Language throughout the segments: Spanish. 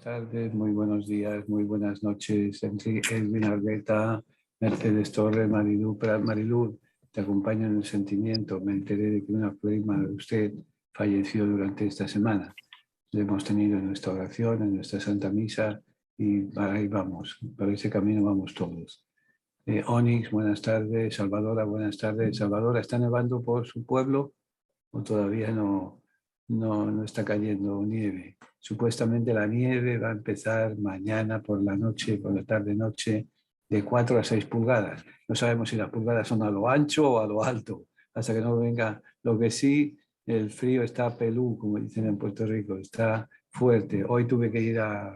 tardes, muy buenos días, muy buenas noches, Edwin Argueta, Mercedes Torres, Marilú Prat. Marilú, te acompaño en el sentimiento. Me enteré de que una prima de usted falleció durante esta semana. Le hemos tenido en nuestra oración, en nuestra Santa Misa, y para ahí vamos, por ese camino vamos todos. Onyx, buenas tardes. Salvadora, buenas tardes. Salvadora, ¿está nevando por su pueblo o todavía no está cayendo nieve? Supuestamente la nieve va a empezar mañana por la noche, por la tarde-noche, de 4 a 6 pulgadas. No sabemos si las pulgadas son a lo ancho o a lo alto, hasta que no venga. Lo que sí, el frío está pelú, como dicen en Puerto Rico, está fuerte. Hoy tuve que ir a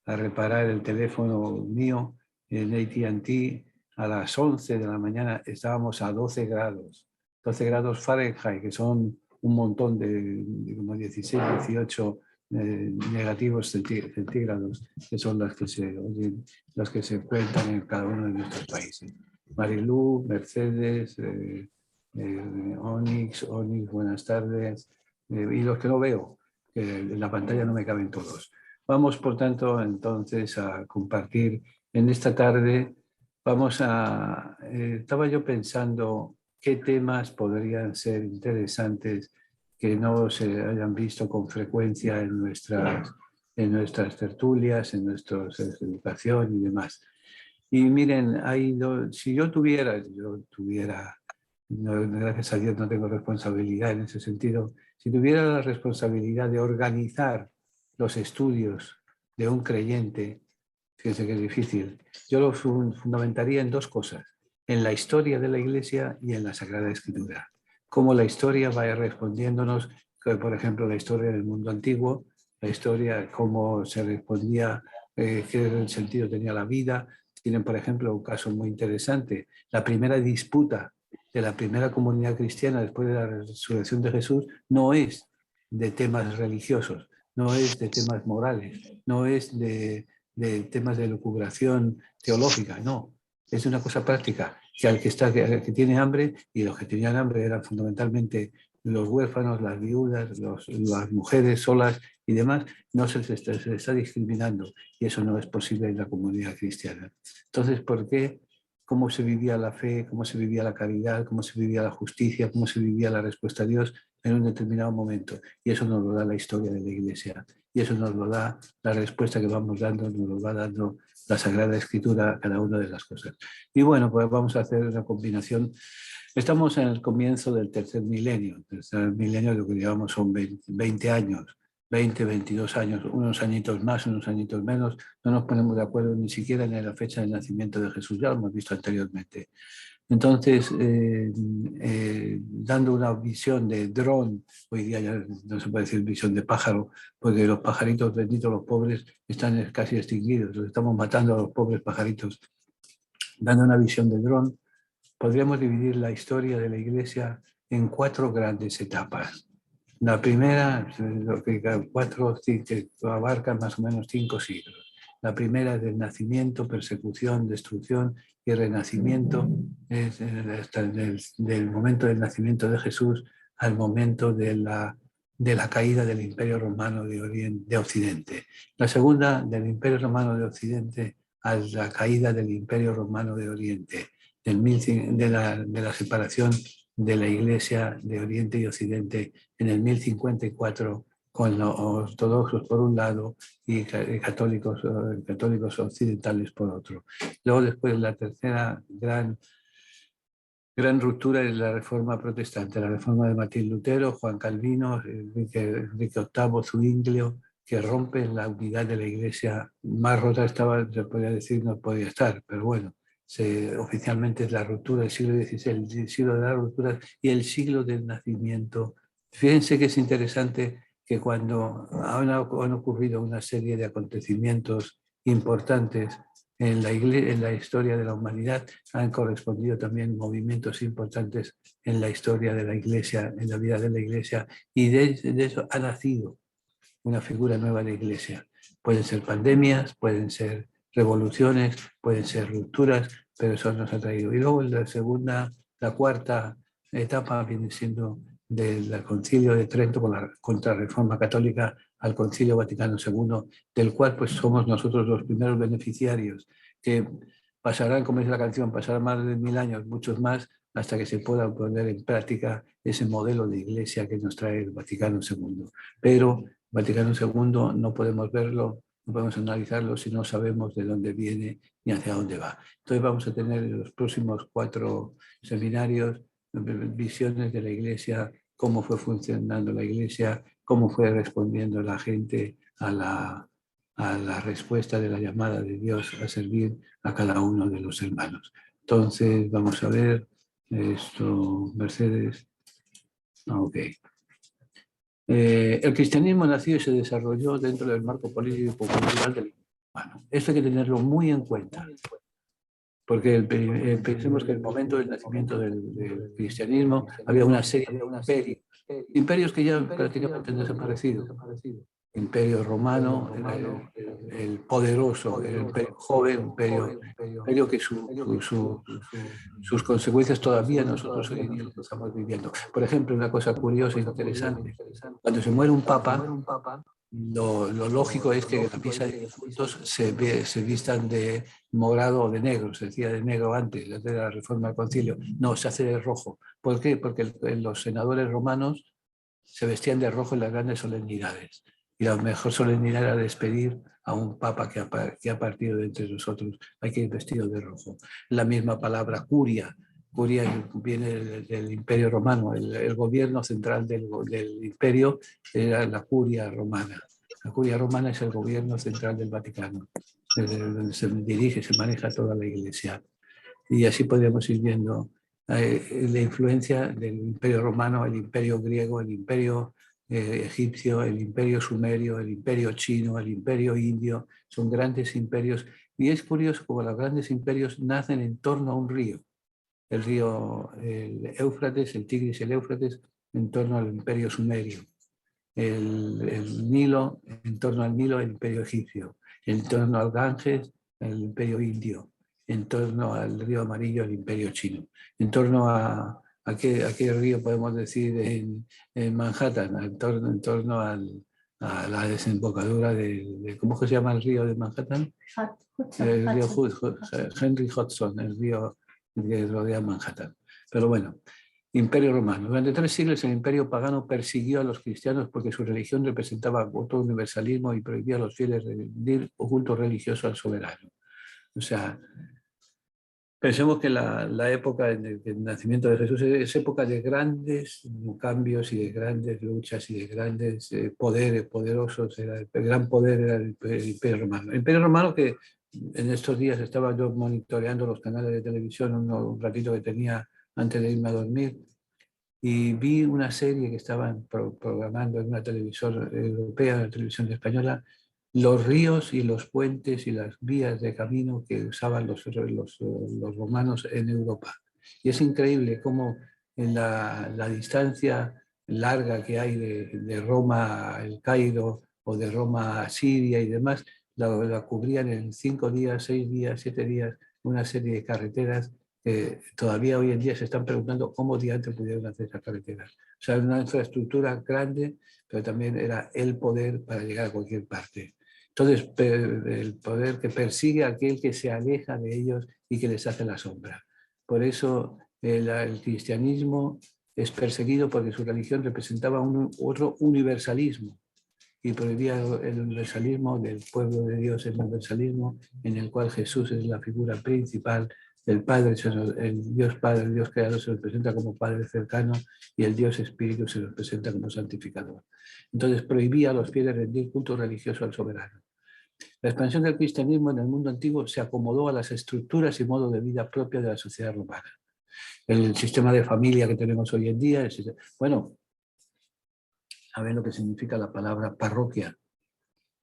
reparar el teléfono mío en AT&T. A las 11 de la mañana estábamos a 12 grados. 12 grados Fahrenheit, que son un montón de como 16, 18 negativos centígrados, que son las que se cuentan en cada uno de nuestros países. Marilú, Mercedes, Onyx, buenas tardes. Y los que no veo, que en la pantalla no me caben todos. Vamos, por tanto, entonces a compartir en esta tarde. Estaba yo pensando qué temas podrían ser interesantes que no se hayan visto con frecuencia en nuestras tertulias, en nuestra educación y demás. Y miren, si yo tuviera, gracias a Dios no tengo responsabilidad en ese sentido, si tuviera la responsabilidad de organizar los estudios de un creyente, fíjense que es difícil, yo lo fundamentaría en dos cosas: en la historia de la Iglesia y en la Sagrada Escritura. Cómo la historia va respondiéndonos, por ejemplo, la historia del mundo antiguo, la historia, cómo se respondía, qué sentido tenía la vida. Tienen, por ejemplo, un caso muy interesante: la primera disputa de la primera comunidad cristiana después de la resurrección de Jesús no es de temas religiosos, no es de temas morales, no es de temas de lucubración teológica, no, es una cosa práctica, que al que tiene hambre, y los que tenían hambre eran fundamentalmente los huérfanos, las viudas, las mujeres solas y demás, no se está discriminando, y eso no es posible en la comunidad cristiana. Entonces, ¿por qué? ¿Cómo se vivía la fe? ¿Cómo se vivía la caridad? ¿Cómo se vivía la justicia? ¿Cómo se vivía la respuesta a Dios en un determinado momento? Y eso nos lo da la historia de la Iglesia. Y eso nos lo da la respuesta que vamos dando, nos lo va dando la Sagrada Escritura a cada una de las cosas. Y bueno, pues vamos a hacer una combinación. Estamos en el comienzo del tercer milenio. El tercer milenio, lo que llevamos son 20 años, 20, 22 años, unos añitos más, unos añitos menos. No nos ponemos de acuerdo ni siquiera en la fecha del nacimiento de Jesús, ya lo hemos visto anteriormente. Entonces, dando una visión de dron, hoy día ya no se puede decir visión de pájaro, porque los pajaritos benditos, los pobres, están casi extinguidos, los estamos matando a los pobres pajaritos. Dando una visión de dron, podríamos dividir la historia de la Iglesia en 4 grandes etapas. La primera, que abarcan más o menos 5 siglos. La primera es del nacimiento, persecución, destrucción y renacimiento, es del momento del nacimiento de Jesús al momento de la caída del Imperio Romano de Occidente. La segunda, del Imperio Romano de Occidente a la caída del Imperio Romano de Oriente, de la separación de la Iglesia de Oriente y Occidente en el 1054, con los ortodoxos por un lado y católicos occidentales por otro. Luego, después, la tercera gran ruptura es la Reforma protestante, la Reforma de Martín Lutero, Juan Calvino, Enrique VIII, Zwinglio, que rompen la unidad de la Iglesia. Más rota estaba, se podría decir, no podía estar, pero bueno, oficialmente es la ruptura del siglo XVI, el siglo de las rupturas y el siglo del nacimiento. Fíjense que es interesante que cuando han ocurrido una serie de acontecimientos importantes en la historia de la humanidad, han correspondido también movimientos importantes en la historia de la Iglesia, en la vida de la Iglesia, y de eso ha nacido una figura nueva de Iglesia. Pueden ser pandemias, pueden ser revoluciones, pueden ser rupturas, pero eso nos ha traído. Y luego la cuarta etapa viene siendo del Concilio de Trento con la Contrarreforma Católica al Concilio Vaticano II, del cual pues somos nosotros los primeros beneficiarios, que pasarán, como dice la canción, pasarán más de 1000 años, muchos más, hasta que se pueda poner en práctica ese modelo de iglesia que nos trae el Vaticano II. Pero Vaticano II no podemos verlo, no podemos analizarlo si no sabemos de dónde viene ni hacia dónde va. Entonces vamos a tener en los próximos 4 seminarios visiones de la iglesia, cómo fue funcionando la iglesia, cómo fue respondiendo la gente a la respuesta de la llamada de Dios a servir a cada uno de los hermanos. Entonces, vamos a ver esto, Mercedes. Ok. El cristianismo nació y se desarrolló dentro del marco político y cultural del humano. Esto hay que tenerlo muy en cuenta, porque pensemos que en el momento del nacimiento del cristianismo había una serie de imperios que ya prácticamente han desaparecido. Imperio romano, el poderoso, el imperio joven, imperio que sus consecuencias todavía nosotros hoy en día lo estamos viviendo. Por ejemplo, una cosa curiosa e interesante, cuando se muere un papa, lo lógico es que en la misa de difuntos se vistan de morado o de negro, se decía de negro antes de la reforma del concilio, no, se hace de rojo. ¿Por qué? Porque los senadores romanos se vestían de rojo en las grandes solemnidades. Y la mejor solemnidad era despedir a un papa que ha partido de entre nosotros. Hay que ir vestido de rojo. La misma palabra curia. Curia viene del Imperio Romano. El gobierno central del imperio era la curia romana. La curia romana es el gobierno central del Vaticano, desde donde se dirige, se maneja toda la iglesia. Y así podríamos ir viendo la influencia del imperio romano, el imperio griego, el imperio egipcio, el imperio sumerio, el imperio chino, el imperio indio. Son grandes imperios. Y es curioso como los grandes imperios nacen en torno a un río. El río el Éufrates, el Tigris y el Éufrates, en torno al imperio sumerio. El Nilo, en torno al Nilo, el imperio egipcio. En torno al Ganges, el imperio indio. En torno al río Amarillo, el imperio chino. En torno a qué río podemos decir en Manhattan, en torno a la desembocadura ¿cómo se llama el río de Manhattan? El río Henry Hudson, el río que rodea Manhattan. Pero bueno, Imperio Romano. Durante 3 siglos el imperio pagano persiguió a los cristianos porque su religión representaba otro universalismo y prohibía a los fieles rendir culto religioso al soberano. O sea, pensemos que la época del nacimiento de Jesús es época de grandes cambios y de grandes luchas y de grandes poderes poderosos. El gran poder era el Imperio Romano. El Imperio Romano que en estos días estaba yo monitoreando los canales de televisión un ratito que tenía antes de irme a dormir y vi una serie que estaban programando en una televisión europea, una televisión española, los ríos y los puentes y las vías de camino que usaban los romanos en Europa. Y es increíble cómo en la distancia larga que hay de Roma a El Cairo o de Roma a Siria y demás, la cubrían en 5 días, 6 días, 7 días, una serie de carreteras todavía hoy en día se están preguntando cómo diantres pudieron hacer esas carreteras. O sea, una infraestructura grande, pero también era el poder para llegar a cualquier parte. Entonces, el poder que persigue a aquel que se aleja de ellos y que les hace la sombra. Por eso el cristianismo es perseguido porque su religión representaba otro universalismo y prohibía el universalismo del pueblo de Dios, el universalismo en el cual Jesús es la figura principal. El Padre, el Dios Padre, el Dios Creador se nos presenta como Padre cercano y el Dios Espíritu se nos presenta como santificador. Entonces prohibía a los fieles rendir culto religioso al soberano. La expansión del cristianismo en el mundo antiguo se acomodó a las estructuras y modo de vida propia de la sociedad romana. El sistema de familia que tenemos hoy en día, bueno, ¿saben lo que significa la palabra parroquia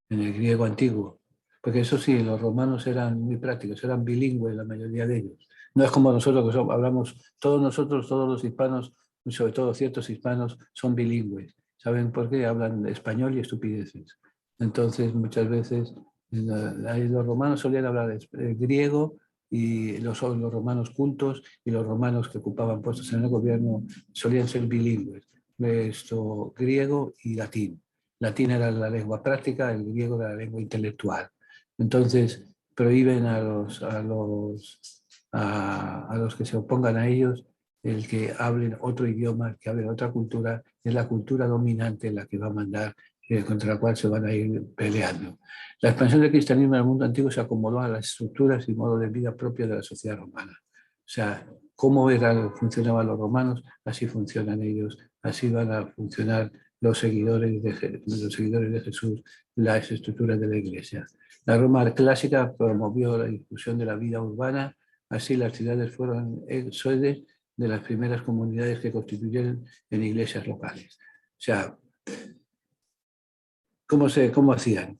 en el griego antiguo? Porque eso sí, los romanos eran muy prácticos, eran bilingües la mayoría de ellos. No es como nosotros que hablamos, todos los hispanos, sobre todo ciertos hispanos, son bilingües. ¿Saben por qué? Hablan español y estupideces. Entonces, muchas veces los romanos solían hablar griego y los romanos cultos y los romanos que ocupaban puestos en el gobierno solían ser bilingües, griego y latín. latín era la lengua práctica, el griego era la lengua intelectual. Entonces, prohíben a los que se opongan a ellos el que hablen otro idioma, que hablen otra cultura, es la cultura dominante la que va a mandar, contra la cual se van a ir peleando. La expansión del cristianismo en el mundo antiguo se acomodó a las estructuras y modo de vida propio de la sociedad romana. O sea, cómo funcionaban los romanos, así funcionan ellos, así van a funcionar los seguidores de Jesús, las estructuras de la Iglesia. La Roma clásica promovió la difusión de la vida urbana, así las ciudades fueron sede de las primeras comunidades que constituyeron en iglesias locales. O sea, ¿cómo hacían?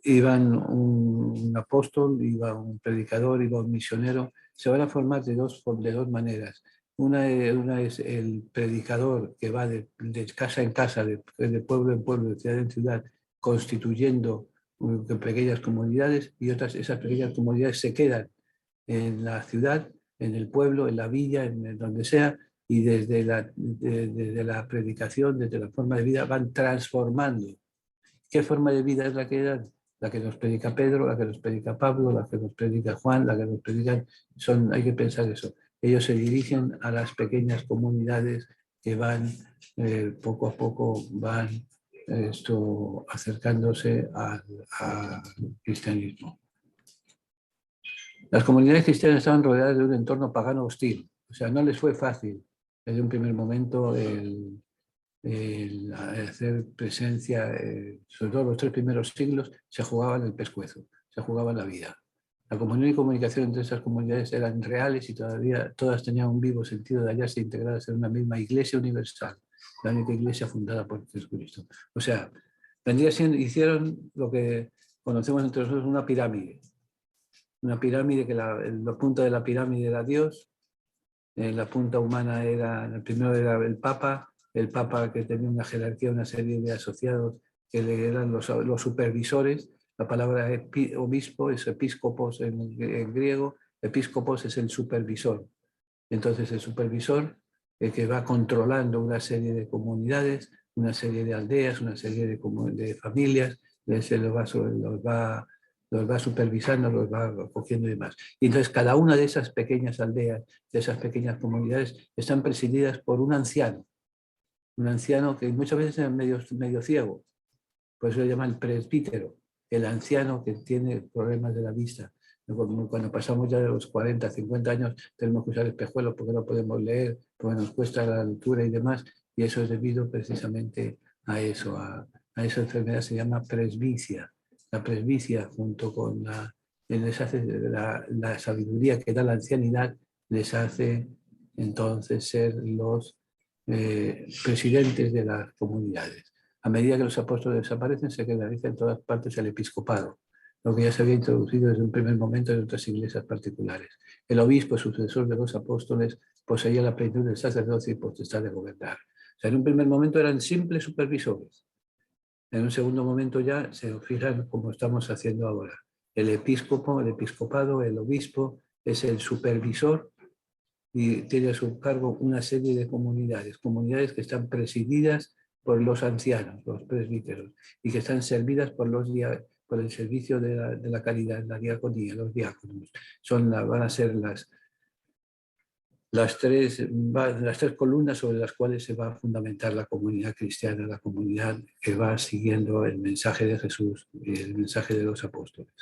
Iban un apóstol, iba un predicador, iba un misionero. Se van a formar de dos maneras. Una es el predicador que va de casa en casa, de pueblo en pueblo, de ciudad en ciudad, constituyendo pequeñas comunidades, y esas pequeñas comunidades se quedan en la ciudad, en el pueblo, en la villa, en donde sea, y desde la predicación, desde la forma de vida, van transformando. ¿Qué forma de vida es la que dan? La que nos predica Pedro, la que nos predica Pablo, la que nos predica Juan, la que nos predican. Hay que pensar eso. Ellos se dirigen a las pequeñas comunidades que van, poco a poco, van acercándose al cristianismo. Las comunidades cristianas estaban rodeadas de un entorno pagano hostil. O sea, no les fue fácil desde un primer momento el hacer presencia, sobre todo los 3 primeros siglos, se jugaba en el pescuezo, se jugaba en la vida. La comunión y comunicación entre esas comunidades eran reales y todavía todas tenían un vivo sentido de hallarse integradas en una misma iglesia universal, la única iglesia fundada por Jesucristo. O sea, hicieron lo que conocemos entre nosotros una pirámide. Una pirámide que la punta de la pirámide era Dios, la punta humana el primero era el Papa que tenía una jerarquía, una serie de asociados que eran los supervisores. La palabra obispo es episcopos en griego, episcopos es el supervisor. Entonces el supervisor que va controlando una serie de comunidades, una serie de aldeas, una serie de familias, los va supervisando, los va cogiendo y demás. Y entonces cada una de esas pequeñas aldeas, de esas pequeñas comunidades, están presididas por un anciano que muchas veces es medio ciego, por eso se llama el presbítero, el anciano que tiene problemas de la vista. Cuando pasamos ya de los 40, 50 años, tenemos que usar espejuelos porque no podemos leer, porque nos cuesta la lectura y demás, y eso es debido precisamente a eso, a esa enfermedad se llama presbicia. La presbicia, junto con la sabiduría que da la ancianidad, les hace entonces ser los presidentes de las comunidades. A medida que los apóstoles desaparecen, se generaliza en todas partes el episcopado, lo que ya se había introducido desde un primer momento en otras iglesias particulares. El obispo, sucesor de los apóstoles, poseía la plenitud del sacerdocio y potestad de gobernar. O sea, en un primer momento eran simples supervisores. En un segundo momento ya se fijan como estamos haciendo ahora. El episcopado, el obispo es el supervisor y tiene a su cargo una serie de comunidades que están presididas por los ancianos, los presbíteros, y que están servidas por el servicio de la caridad, la diaconía, los diáconos. Van a ser las tres columnas sobre las cuales se va a fundamentar la comunidad cristiana, la comunidad que va siguiendo el mensaje de Jesús y el mensaje de los apóstoles.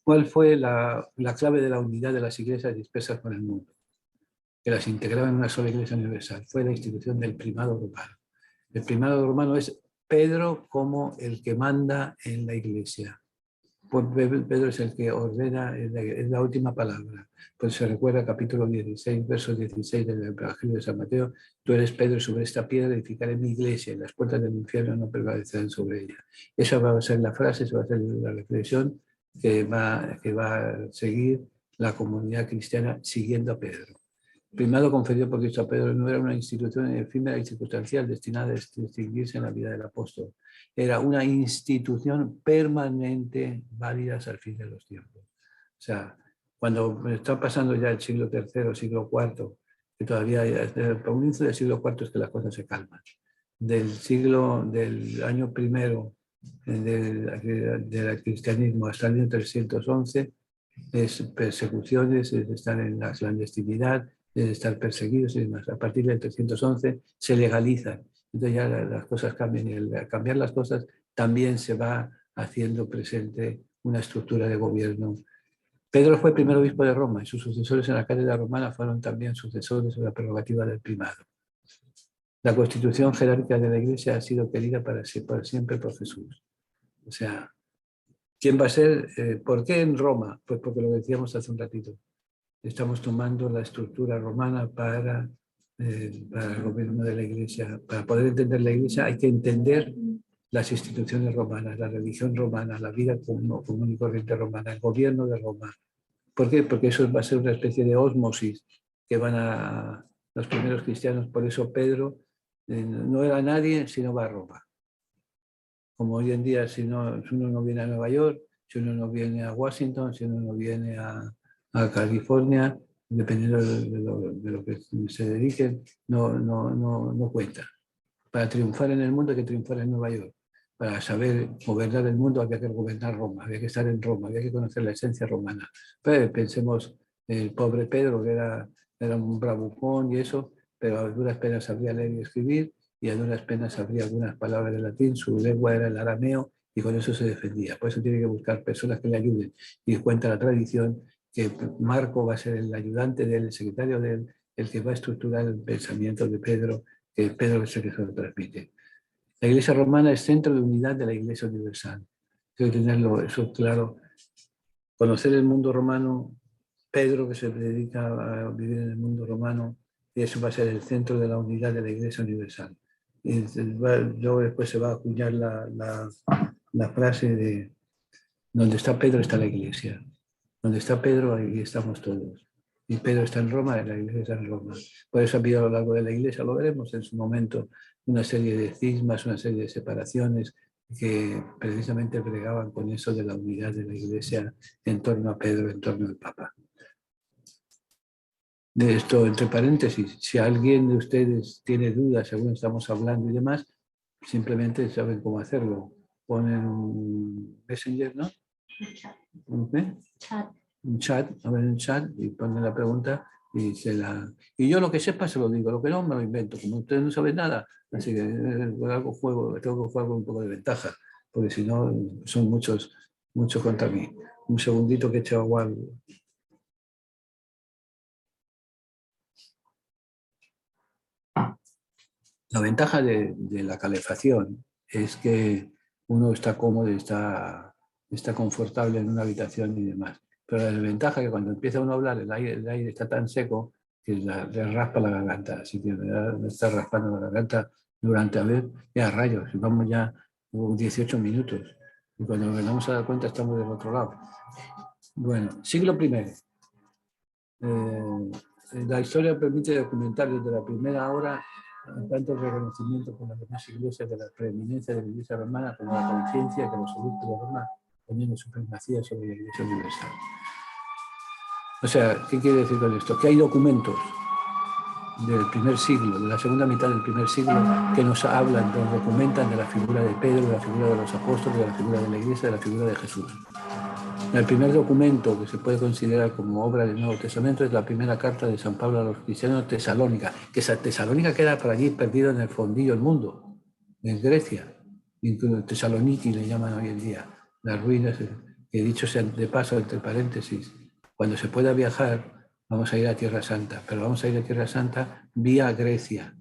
¿Cuál fue la clave de la unidad de las iglesias dispersas por el mundo, que las integraba en una sola iglesia universal? Fue la institución del primado romano. El primado romano es Pedro como el que manda en la iglesia. Pues Pedro es el que ordena, es la última palabra. Pues se recuerda capítulo 16, verso 16 del Evangelio de San Mateo: tú eres Pedro, sobre esta piedra edificaré mi iglesia y las puertas del infierno no prevalecerán sobre ella. Esa va a ser la frase, esa va a ser la reflexión que va a seguir la comunidad cristiana siguiendo a Pedro. Primado conferido por Cristo a Pedro no era una institución efímera y circunstancial destinada a distinguirse en la vida del apóstol. Era una institución permanente, válida hasta el fin de los tiempos. O sea, cuando está pasando ya el siglo III, siglo IV, que todavía, por un inicio del siglo IV es que las cosas se calman. del año primero del cristianismo hasta el año 311 es persecuciones, es estar en la clandestinidad, es estar perseguidos y demás. A partir del 311 se legalizan. Entonces ya las cosas cambian y al cambiar las cosas también se va haciendo presente una estructura de gobierno. Pedro fue primer obispo de Roma y sus sucesores en la cátedra romana fueron también sucesores de la prerrogativa del primado. La constitución jerárquica de la Iglesia ha sido querida para siempre por Jesús. O sea, ¿quién va a ser? ¿Por qué en Roma? Pues porque lo decíamos hace un ratito. Estamos tomando la estructura romana para el gobierno de la Iglesia. Para poder entender la Iglesia hay que entender las instituciones romanas, la religión romana, la vida común y corriente romana, el gobierno de Roma. ¿Por qué? Porque eso va a ser una especie de ósmosis que van a los primeros cristianos. Por eso Pedro no era nadie si no va a Roma. Como hoy en día, si uno no viene a Nueva York, si uno no viene a Washington, si uno no viene a California, dependiendo de lo que se dediquen, no cuenta. Para triunfar en el mundo hay que triunfar en Nueva York. Para saber gobernar el mundo había que gobernar Roma, había que estar en Roma, había que conocer la esencia romana. Pero pensemos, el pobre Pedro, que era un bravucón y eso, pero a duras penas sabía leer y escribir, y a duras penas sabía algunas palabras de latín, su lengua era el arameo, y con eso se defendía. Por eso tiene que buscar personas que le ayuden. Y cuenta la tradición que Marco va a ser el ayudante del secretario de él, el que va a estructurar el pensamiento de Pedro, que Pedro es el que se lo transmite. La Iglesia romana es centro de unidad de la Iglesia universal. Hay que tenerlo eso claro. Conocer el mundo romano, Pedro que se dedica a vivir en el mundo romano, y eso va a ser el centro de la unidad de la Iglesia universal. Y luego después se va a acuñar la frase de donde está Pedro está la Iglesia. Donde está Pedro, ahí estamos todos. Y Pedro está en Roma, y la Iglesia está en Roma. Por eso ha habido a lo largo de la Iglesia, lo veremos en su momento, una serie de cismas, una serie de separaciones que precisamente bregaban con eso de la unidad de la Iglesia en torno a Pedro, en torno al Papa. De esto, entre paréntesis, si alguien de ustedes tiene dudas según estamos hablando y demás, simplemente saben cómo hacerlo. Ponen un Messenger, ¿no? ¿Un chat? Un chat, abren un chat y ponen la pregunta y y yo lo que sepa se lo digo, lo que no me lo invento, como ustedes no saben nada, así que tengo que jugar con un poco de ventaja, porque si no son muchos contra mí. Un segundito que he hecho agua. La ventaja de la calefacción es que uno está cómodo, está confortable en una habitación y demás. Pero la desventaja es que cuando empieza uno a hablar, el aire está tan seco que le raspa la garganta. Así que me está raspando la garganta durante, a ver, ya rayos, vamos ya 18 minutos. Y cuando nos vamos a dar cuenta estamos del otro lado. Bueno, siglo I. La historia permite documentar desde la primera hora tanto el reconocimiento por las demás iglesias de la preeminencia de la Iglesia romana como la conciencia que los obispos de Roma tenían supremacía sobre la Iglesia universal. O sea, ¿qué quiere decir con esto? Que hay documentos del primer siglo, de la segunda mitad del primer siglo, que nos hablan, nos documentan de la figura de Pedro, de la figura de los apóstoles, de la figura de la Iglesia, de la figura de Jesús. El primer documento que se puede considerar como obra del Nuevo Testamento es la primera carta de San Pablo a los cristianos, Tesalónica, que esa Tesalónica queda por allí perdido en el fondillo del mundo, en Grecia, incluso Tesaloniki le llaman hoy en día, las ruinas, que dicho sea de paso, entre paréntesis, cuando se pueda viajar, vamos a ir a Tierra Santa, pero vamos a ir a Tierra Santa vía Grecia,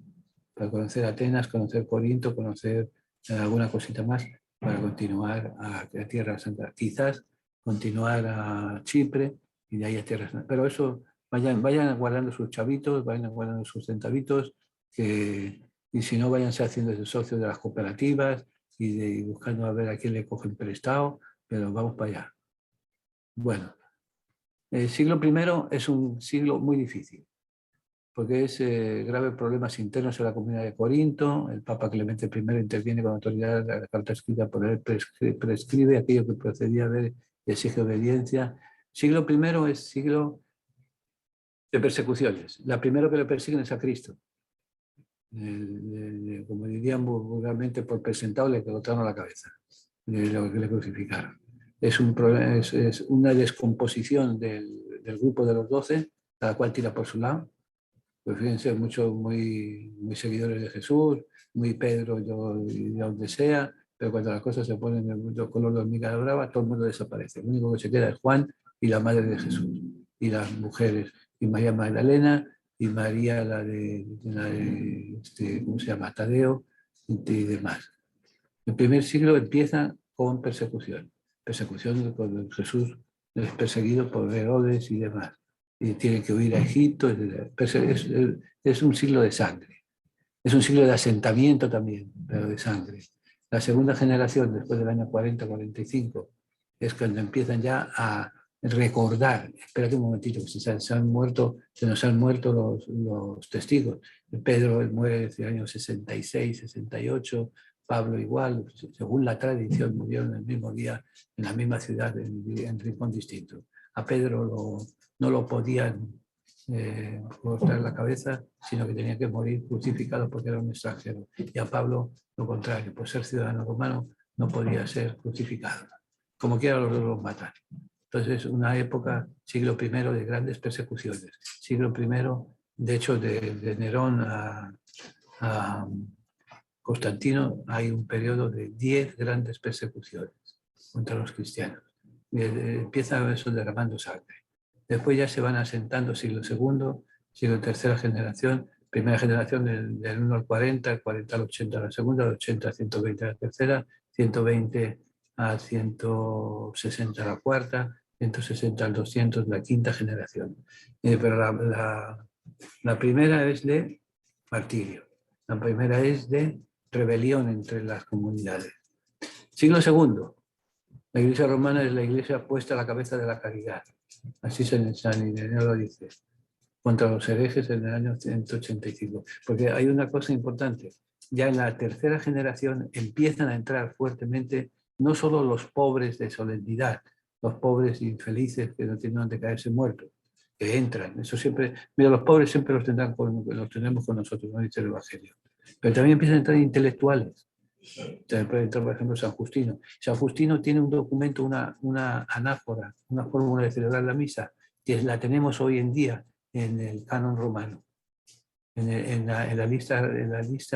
para conocer Atenas, conocer Corinto, conocer alguna cosita más, para continuar a Tierra Santa. Quizás continuar a Chipre y de ahí a Tierra Santa. Pero eso, vayan guardando sus chavitos, vayan guardando sus centavitos, y si no, váyanse haciendo socios de las cooperativas y buscando a ver a quién le cogen prestado, pero vamos para allá. Bueno, el siglo I es un siglo muy difícil, porque es graves problemas internos en la comunidad de Corinto. El Papa Clemente I interviene con autoridad, la carta escrita por él prescribe aquello que procedía a ver y exige obediencia. Siglo I es siglo de persecuciones. La primera que le persiguen es a Cristo. como dirían vulgarmente, por presentado le cortaron la cabeza, de lo que le crucificaron. Es una descomposición del grupo de los 12, cada cual tira por su lado. Pues fíjense, muchos muy seguidores de Jesús, muy Pedro, yo donde sea, pero cuando las cosas se ponen de color de hormiga brava, todo el mundo desaparece. Lo único que se queda es Juan y la madre de Jesús, y las mujeres, y María Magdalena, y María, ¿cómo se llama? Tadeo, y demás. El primer siglo empieza con persecución. Persecución con Jesús es perseguido por Herodes y demás. Y tiene que huir a Egipto. Es un siglo de sangre. Es un siglo de asentamiento también, pero de sangre. La segunda generación, después del año 40-45, es cuando empiezan ya a recordar. Espérate un momentito, que se nos han muerto los testigos. Pedro muere en el año 66, 68, Pablo igual, según la tradición, murieron el mismo día, en la misma ciudad, en rincón distinto. A Pedro no lo podían cortar la cabeza, sino que tenía que morir crucificado porque era un extranjero. Y a Pablo, lo contrario, por ser ciudadano romano, no podía ser crucificado. Como quiera, los dos los matan. Entonces, una época, siglo I, de grandes persecuciones. Siglo I, de hecho, de Nerón a Constantino, hay un periodo de 10 grandes persecuciones contra los cristianos. Empieza eso derramando sangre. Después ya se van asentando siglo II, siglo tercera generación, primera generación del 1 al 40, el 40 al 80 la segunda, el 80 al 120 la tercera, 120 a 160 la cuarta, 160 al 200 la quinta generación. Pero la primera es de martirio, la primera es de rebelión entre las comunidades. Siglo II, la Iglesia romana es la Iglesia puesta a la cabeza de la caridad. Así San Ireneo lo dice, contra los herejes en el año 185. Porque hay una cosa importante, ya en la tercera generación empiezan a entrar fuertemente no solo los pobres de solemnidad, los pobres infelices que no tienen donde caerse muertos, que entran. Eso siempre, mira, los pobres siempre los tenemos con nosotros, no dice el Evangelio. Pero también empiezan a entrar intelectuales. Puede entrar, por ejemplo, San Justino. San Justino tiene un documento, una anáfora, una fórmula de celebrar la misa, que la tenemos hoy en día en el canon romano, en la lista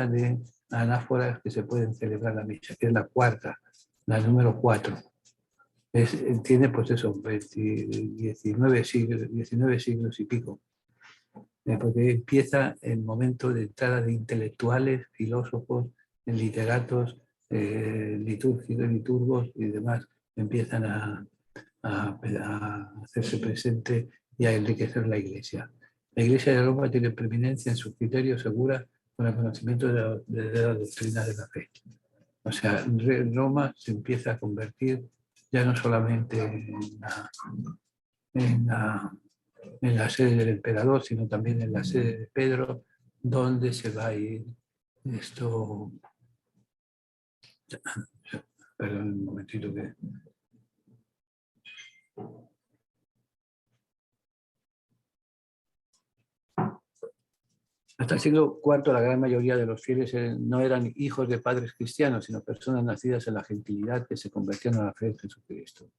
de anáforas que se pueden celebrar la misa, que es la cuarta, la número 4. Tiene pues eso, 19 siglos y pico, porque empieza el momento de entrada de intelectuales, filósofos, literatos, liturgos y demás, empiezan a hacerse presente y a enriquecer la Iglesia. La Iglesia de Roma tiene preeminencia en sus criterios seguras con el conocimiento de la doctrina de la fe. O sea, Roma se empieza a convertir ya no solamente en la sede del emperador, sino también en la sede de Pedro, donde se va a ir esto. Perdón un momentito que. Hasta el siglo IV la gran mayoría de los fieles no eran hijos de padres cristianos, sino personas nacidas en la gentilidad que se convertían a la fe en Jesucristo.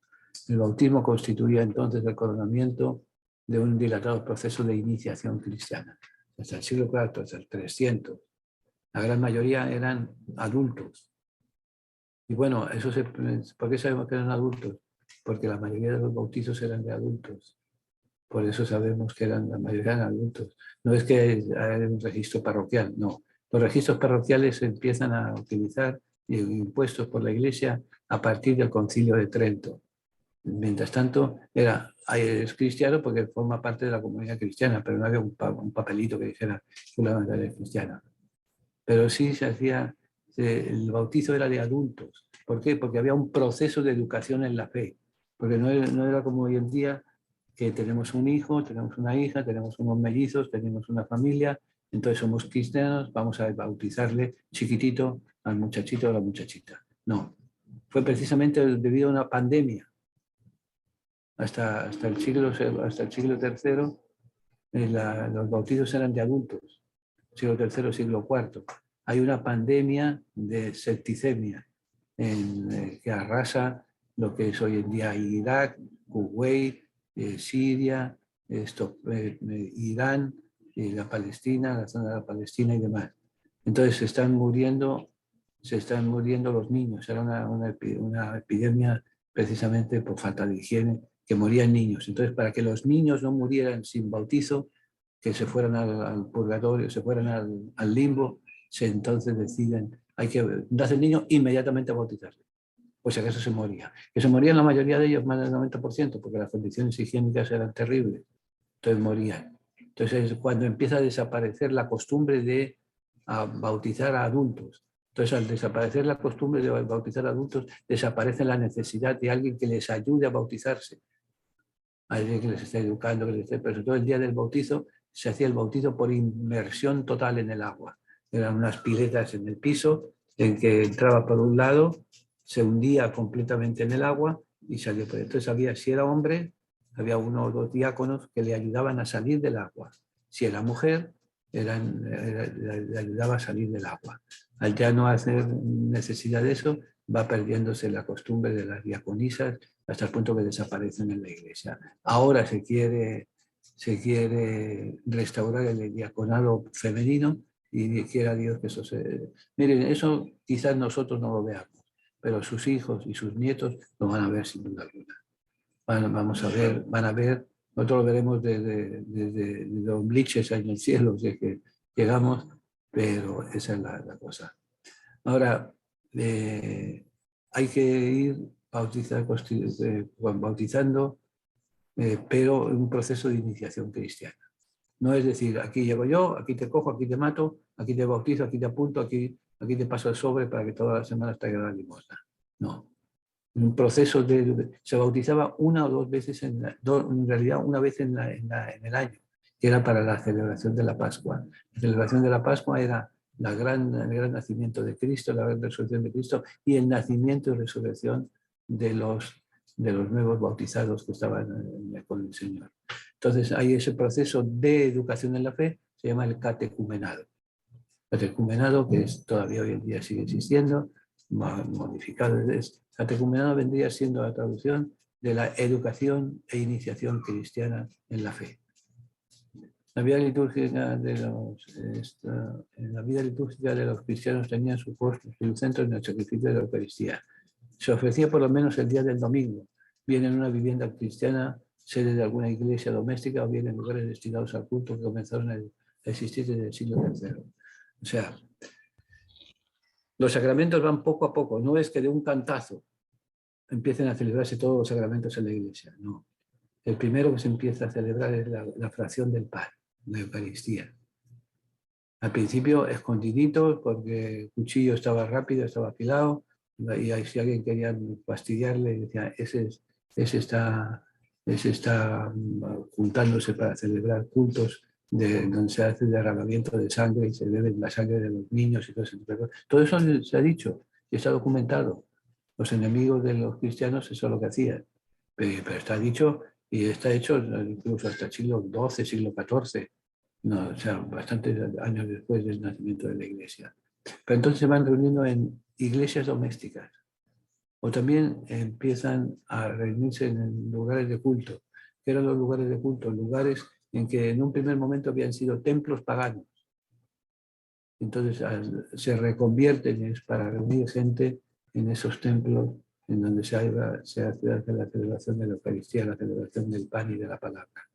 El bautismo constituía entonces el coronamiento de un dilatado proceso de iniciación cristiana. Hasta el siglo IV, hasta el 300, la gran mayoría eran adultos. Y bueno, ¿por qué sabemos que eran adultos? Porque la mayoría de los bautizos eran de adultos. Por eso sabemos que la mayoría eran adultos. No es que haya un registro parroquial, no. Los registros parroquiales se empiezan a utilizar impuestos por la Iglesia a partir del Concilio de Trento. Mientras tanto, es cristiano porque forma parte de la comunidad cristiana, pero no había un papelito que dijera que la bandera es cristiana. Pero sí se hacía, el bautizo era de adultos. ¿Por qué? Porque había un proceso de educación en la fe. Porque no era como hoy en día, que tenemos un hijo, tenemos una hija, tenemos unos mellizos, tenemos una familia, entonces somos cristianos, vamos a bautizarle chiquitito al muchachito o a la muchachita. No, fue precisamente debido a una pandemia. Hasta el siglo III, los bautizos eran de adultos. siglo III, siglo IV. Hay una pandemia de septicemia que arrasa lo que es hoy en día Irak, Kuwait, Siria, Irán, la Palestina, la zona de la Palestina y demás. Entonces se están muriendo los niños. Era una epidemia precisamente por falta de higiene, que morían niños. Entonces, para que los niños no murieran sin bautizo, que se fueran al purgatorio, se fueran al limbo, entonces deciden, nace el niño, inmediatamente a bautizarse. Pues si acaso se moría. Que se morían la mayoría de ellos, más del 90%, porque las condiciones higiénicas eran terribles. Entonces morían. Entonces cuando empieza a desaparecer la costumbre de bautizar a adultos. Entonces al desaparecer la costumbre de bautizar a adultos, desaparece la necesidad de alguien que les ayude a bautizarse. Alguien que les esté educando, pero sobre todo el día del bautizo se hacía el bautizo por inmersión total en el agua. Eran unas piletas en el piso en que entraba por un lado, se hundía completamente en el agua y salía por ahí. Entonces había, si era hombre, había uno o dos diáconos que le ayudaban a salir del agua. Si era mujer, le ayudaba a salir del agua. Al ya no hacer necesidad de eso, va perdiéndose la costumbre de las diaconisas hasta el punto que desaparecen en la iglesia. Ahora se quiere restaurar el diaconado femenino y quiera Dios que eso se... Miren, eso quizás nosotros no lo veamos, pero sus hijos y sus nietos lo van a ver sin duda alguna. Van a ver, nosotros lo veremos desde los bliches en el cielo, desde que llegamos, pero esa es la cosa. Ahora, hay que ir bautizando, pero en un proceso de iniciación cristiana. No es decir, aquí llego yo, aquí te cojo, aquí te mato, aquí te bautizo, aquí te apunto, aquí te paso el sobre para que todas las semanas traiga la limosna. No. Un proceso se bautizaba una o dos veces, en realidad una vez en el año, que era para la celebración de la Pascua. La celebración de la Pascua era el gran nacimiento de Cristo, la gran resurrección de Cristo y el nacimiento y resurrección de los nuevos bautizados que estaban con el Señor. Entonces hay ese proceso de educación en la fe, se llama el catecumenado. Catecumenado, que todavía hoy en día sigue existiendo, modificado. Catecumenado vendría siendo la traducción de la educación e iniciación cristiana en la fe. La vida litúrgica de los cristianos tenía su centro en el sacrificio de la Eucaristía. Se ofrecía por lo menos el día del domingo, bien en una vivienda cristiana, sede de alguna iglesia doméstica, o bien en lugares destinados al culto que comenzaron a existir desde el siglo III. O sea, los sacramentos van poco a poco, no es que de un cantazo empiecen a celebrarse todos los sacramentos en la iglesia, no. El primero que se empieza a celebrar es la fracción del pan, la Eucaristía. Al principio escondiditos, porque el cuchillo estaba rápido, estaba afilado, y si alguien quería fastidiarle, decía, ese está juntándose para celebrar cultos donde se hace derramamiento de sangre y se bebe la sangre de los niños y todo eso. Todo eso se ha dicho y está documentado. Los enemigos de los cristianos eso es lo que hacían, pero está dicho y está hecho incluso hasta el siglo XII, siglo XIV. No, o sea, bastantes años después del nacimiento de la iglesia. Pero entonces se van reuniendo en iglesias domésticas o también empiezan a reunirse en lugares de culto. ¿Qué eran los lugares de culto? Lugares en que en un primer momento habían sido templos paganos. Entonces se reconvierten para reunir gente en esos templos en donde se hace la celebración de la Eucaristía, la celebración del pan y de la palabra.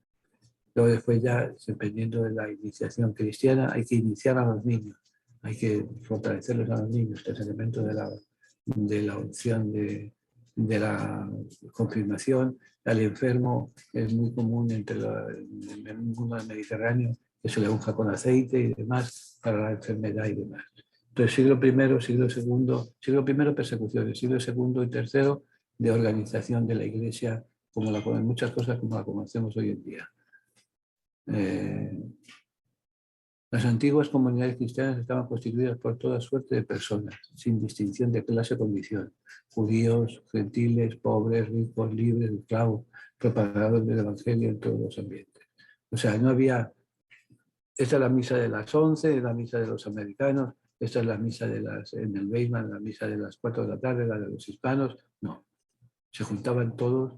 Luego después ya, dependiendo de la iniciación cristiana, hay que iniciar a los niños, hay que fortalecerlos a los niños, este es el elemento de la unción de la confirmación. Al enfermo es muy común en el mundo del Mediterráneo que se le unja con aceite y demás para la enfermedad y demás. Entonces, siglo I persecuciones, siglo II y III de organización de la Iglesia, en muchas cosas como la conocemos hoy en día. Las antiguas comunidades cristianas estaban constituidas por toda suerte de personas, sin distinción de clase o condición, judíos, gentiles, pobres, ricos, libres, esclavos, propagadores del evangelio en todos los ambientes. O sea, no había Esta es la misa de las 11, la misa de los americanos, esta es la misa en el Weimar, la misa de las 4 de la tarde, la de los hispanos. No, se juntaban todos,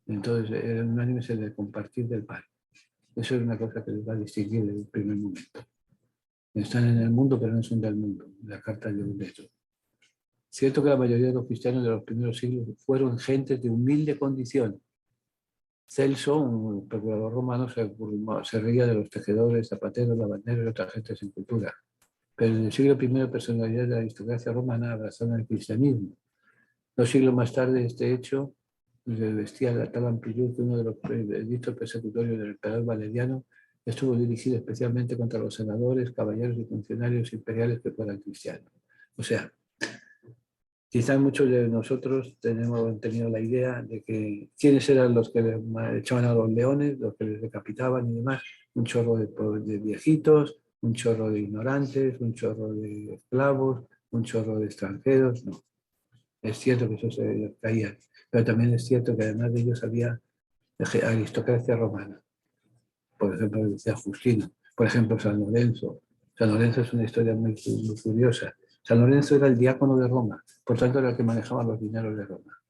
entonces eran unánimes en el compartir del pan. Eso es una cosa que les va a distinguir desde el primer momento. Están en el mundo, pero no son del mundo, la carta de Uneto. Cierto que la mayoría de los cristianos de los primeros siglos fueron gentes de humilde condición. Celso, un procurador romano, se reía de los tejedores, zapateros, lavanderos y otras gentes sin cultura. Pero en el siglo I, personalidades de la aristocracia romana abrazaron el cristianismo. 2 siglos más tarde, este hecho vestía la tal amplitud que uno de los edictos persecutorios del emperador Valeriano estuvo dirigido especialmente contra los senadores, caballeros y funcionarios imperiales que fueran cristianos. O sea, quizás muchos de nosotros hemos tenido la idea de que quiénes eran los que echaban a los leones, los que les decapitaban y demás. Un chorro de viejitos, un chorro de ignorantes, un chorro de esclavos, un chorro de extranjeros. No, es cierto que eso se caía, pero también es cierto que además de ellos había aristocracia romana. Por ejemplo, decía Justino, por ejemplo, San Lorenzo. San Lorenzo es una historia muy curiosa. San Lorenzo era el diácono de Roma, por tanto era el que manejaba los dineros de Roma.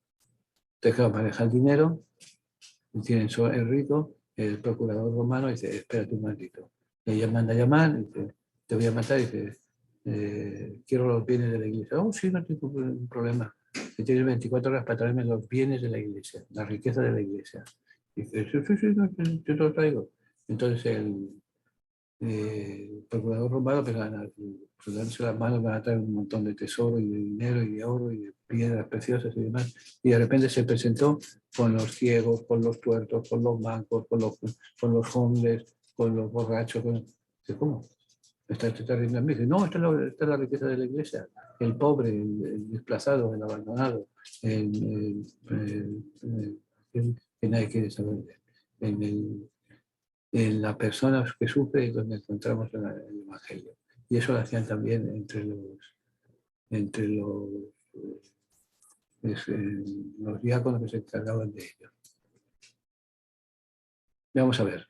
Entonces, claro, maneja el dinero, es rico, el procurador romano dice, espérate un momentito. Y ella manda a llamar, dice, te voy a matar, y dice, quiero los bienes de la iglesia. Oh, sí, no tengo un problema. Que tienes 24 horas para traerme los bienes de la iglesia, la riqueza de la iglesia. Y dice, sí, no, yo te lo traigo. Entonces el procurador romano pues, darse las manos, van a traer un montón de tesoro y de dinero y de oro y de piedras preciosas y demás. Y de repente se presentó con los ciegos, con los tuertos, con los mancos, con los hombres, con los borrachos. Dice, ¿cómo? Te está riendo a mí. Dice, no, esta es la riqueza de la iglesia. El pobre, el desplazado, el abandonado, que nadie quiere saber de él. En la persona que sufre es donde encontramos el Evangelio. Y eso lo hacían también entre los diáconos que se encargaban de ello. Vamos a ver.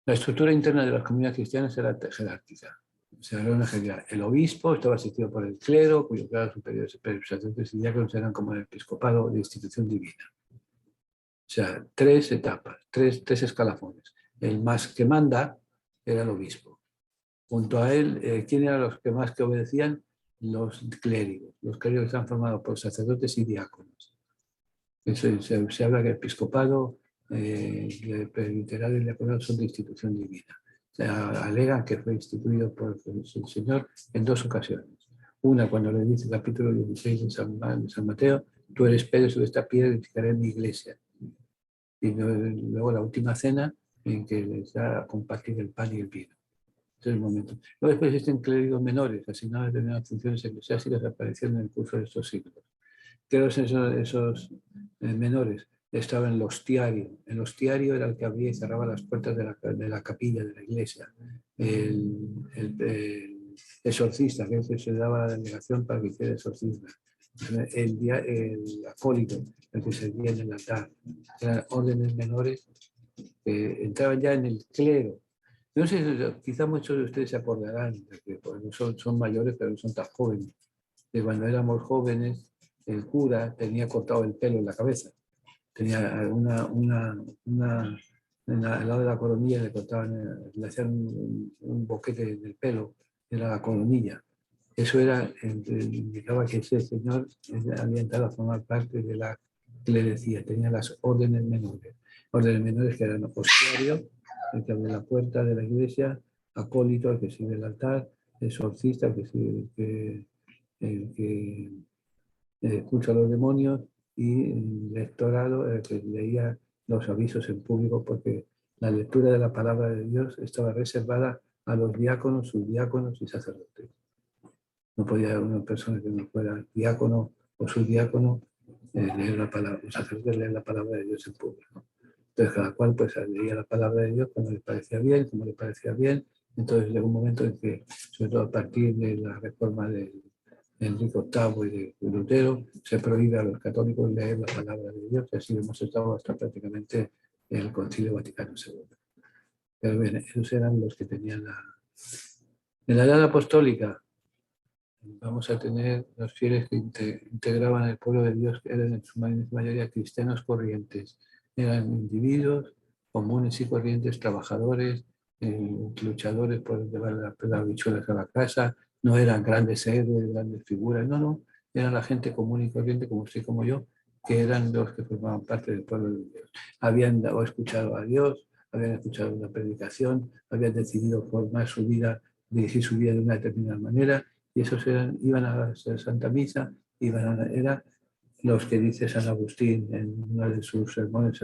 La estructura interna de las comunidades cristianas era jerárquica. O sea, era una jerarquía. El obispo estaba asistido por el clero, cuyos grados superiores, sacerdotes y diáconos eran como el episcopado de institución divina. O sea, 3 etapas, tres escalafones. El más que manda era el obispo. Junto a él, ¿quién eran los que más que obedecían? Los clérigos. Los clérigos están formados por sacerdotes y diáconos. Se habla que el episcopado, el presbiteral y el diaconado son de institución divina. O sea, alegan que fue instituido por el Señor en 2 ocasiones. Una, cuando le dice el capítulo 16 de San Mateo, tú eres Pedro, sobre esta piedra edificaré mi iglesia. Y luego la última cena, en que les da a compartir el pan y el vino. Ese es el momento. Luego después existen clérigos menores, asignados a determinadas funciones eclesiásticas, apareciendo en el curso de estos siglos. Todos esos menores estaban en el hostiario. El hostiario era el que abría y cerraba las puertas de la capilla, de la iglesia. El exorcista, que se daba la delegación para que hiciera exorcismo. El acólito, el que servía en el altar. Eran órdenes menores que entraban ya en el clero. No sé, quizá muchos de ustedes se acordarán, porque son mayores, pero no son tan jóvenes, de cuando éramos jóvenes, el cura tenía cortado el pelo en la cabeza. Tenía al lado de la coronilla le cortaban, le hacían un boquete del pelo, era la coronilla. Eso indicaba que ese señor había entrado a formar parte de la clerecía, tenía las órdenes menores. Órdenes menores que eran hostiario, el que abre la puerta de la iglesia, acólito, el que sirve el altar, exorcista, el que escucha a los demonios, y el lectorado, el que leía los avisos en público, porque la lectura de la palabra de Dios estaba reservada a los diáconos, subdiáconos y sacerdotes. No podía una persona que no fuera diácono o subdiácono leer la palabra, los sacerdotes leer la palabra de Dios en público. Entonces cada cual pues leía la palabra de Dios cuando le parecía bien, como le parecía bien. Entonces llegó un momento en que, sobre todo a partir de la reforma de Enrique VIII y de Lutero, se prohíbe a los católicos leer la palabra de Dios, y así hemos estado hasta prácticamente el Concilio Vaticano II. Pero bien, esos eran los que tenían la... En la edad apostólica vamos a tener los fieles que integraban el pueblo de Dios, que eran en su mayoría cristianos corrientes. Eran individuos comunes y corrientes, trabajadores, luchadores por llevar las bichuelas a la casa. No eran grandes héroes, grandes figuras, no. Eran la gente común y corriente, como usted y como yo, que eran los que formaban parte del pueblo de Dios. Habían escuchado a Dios, habían escuchado una predicación, habían decidido formar su vida, dirigir su vida de una determinada manera, y esos iban a la Santa Misa, eran los que dice San Agustín en uno de sus sermones,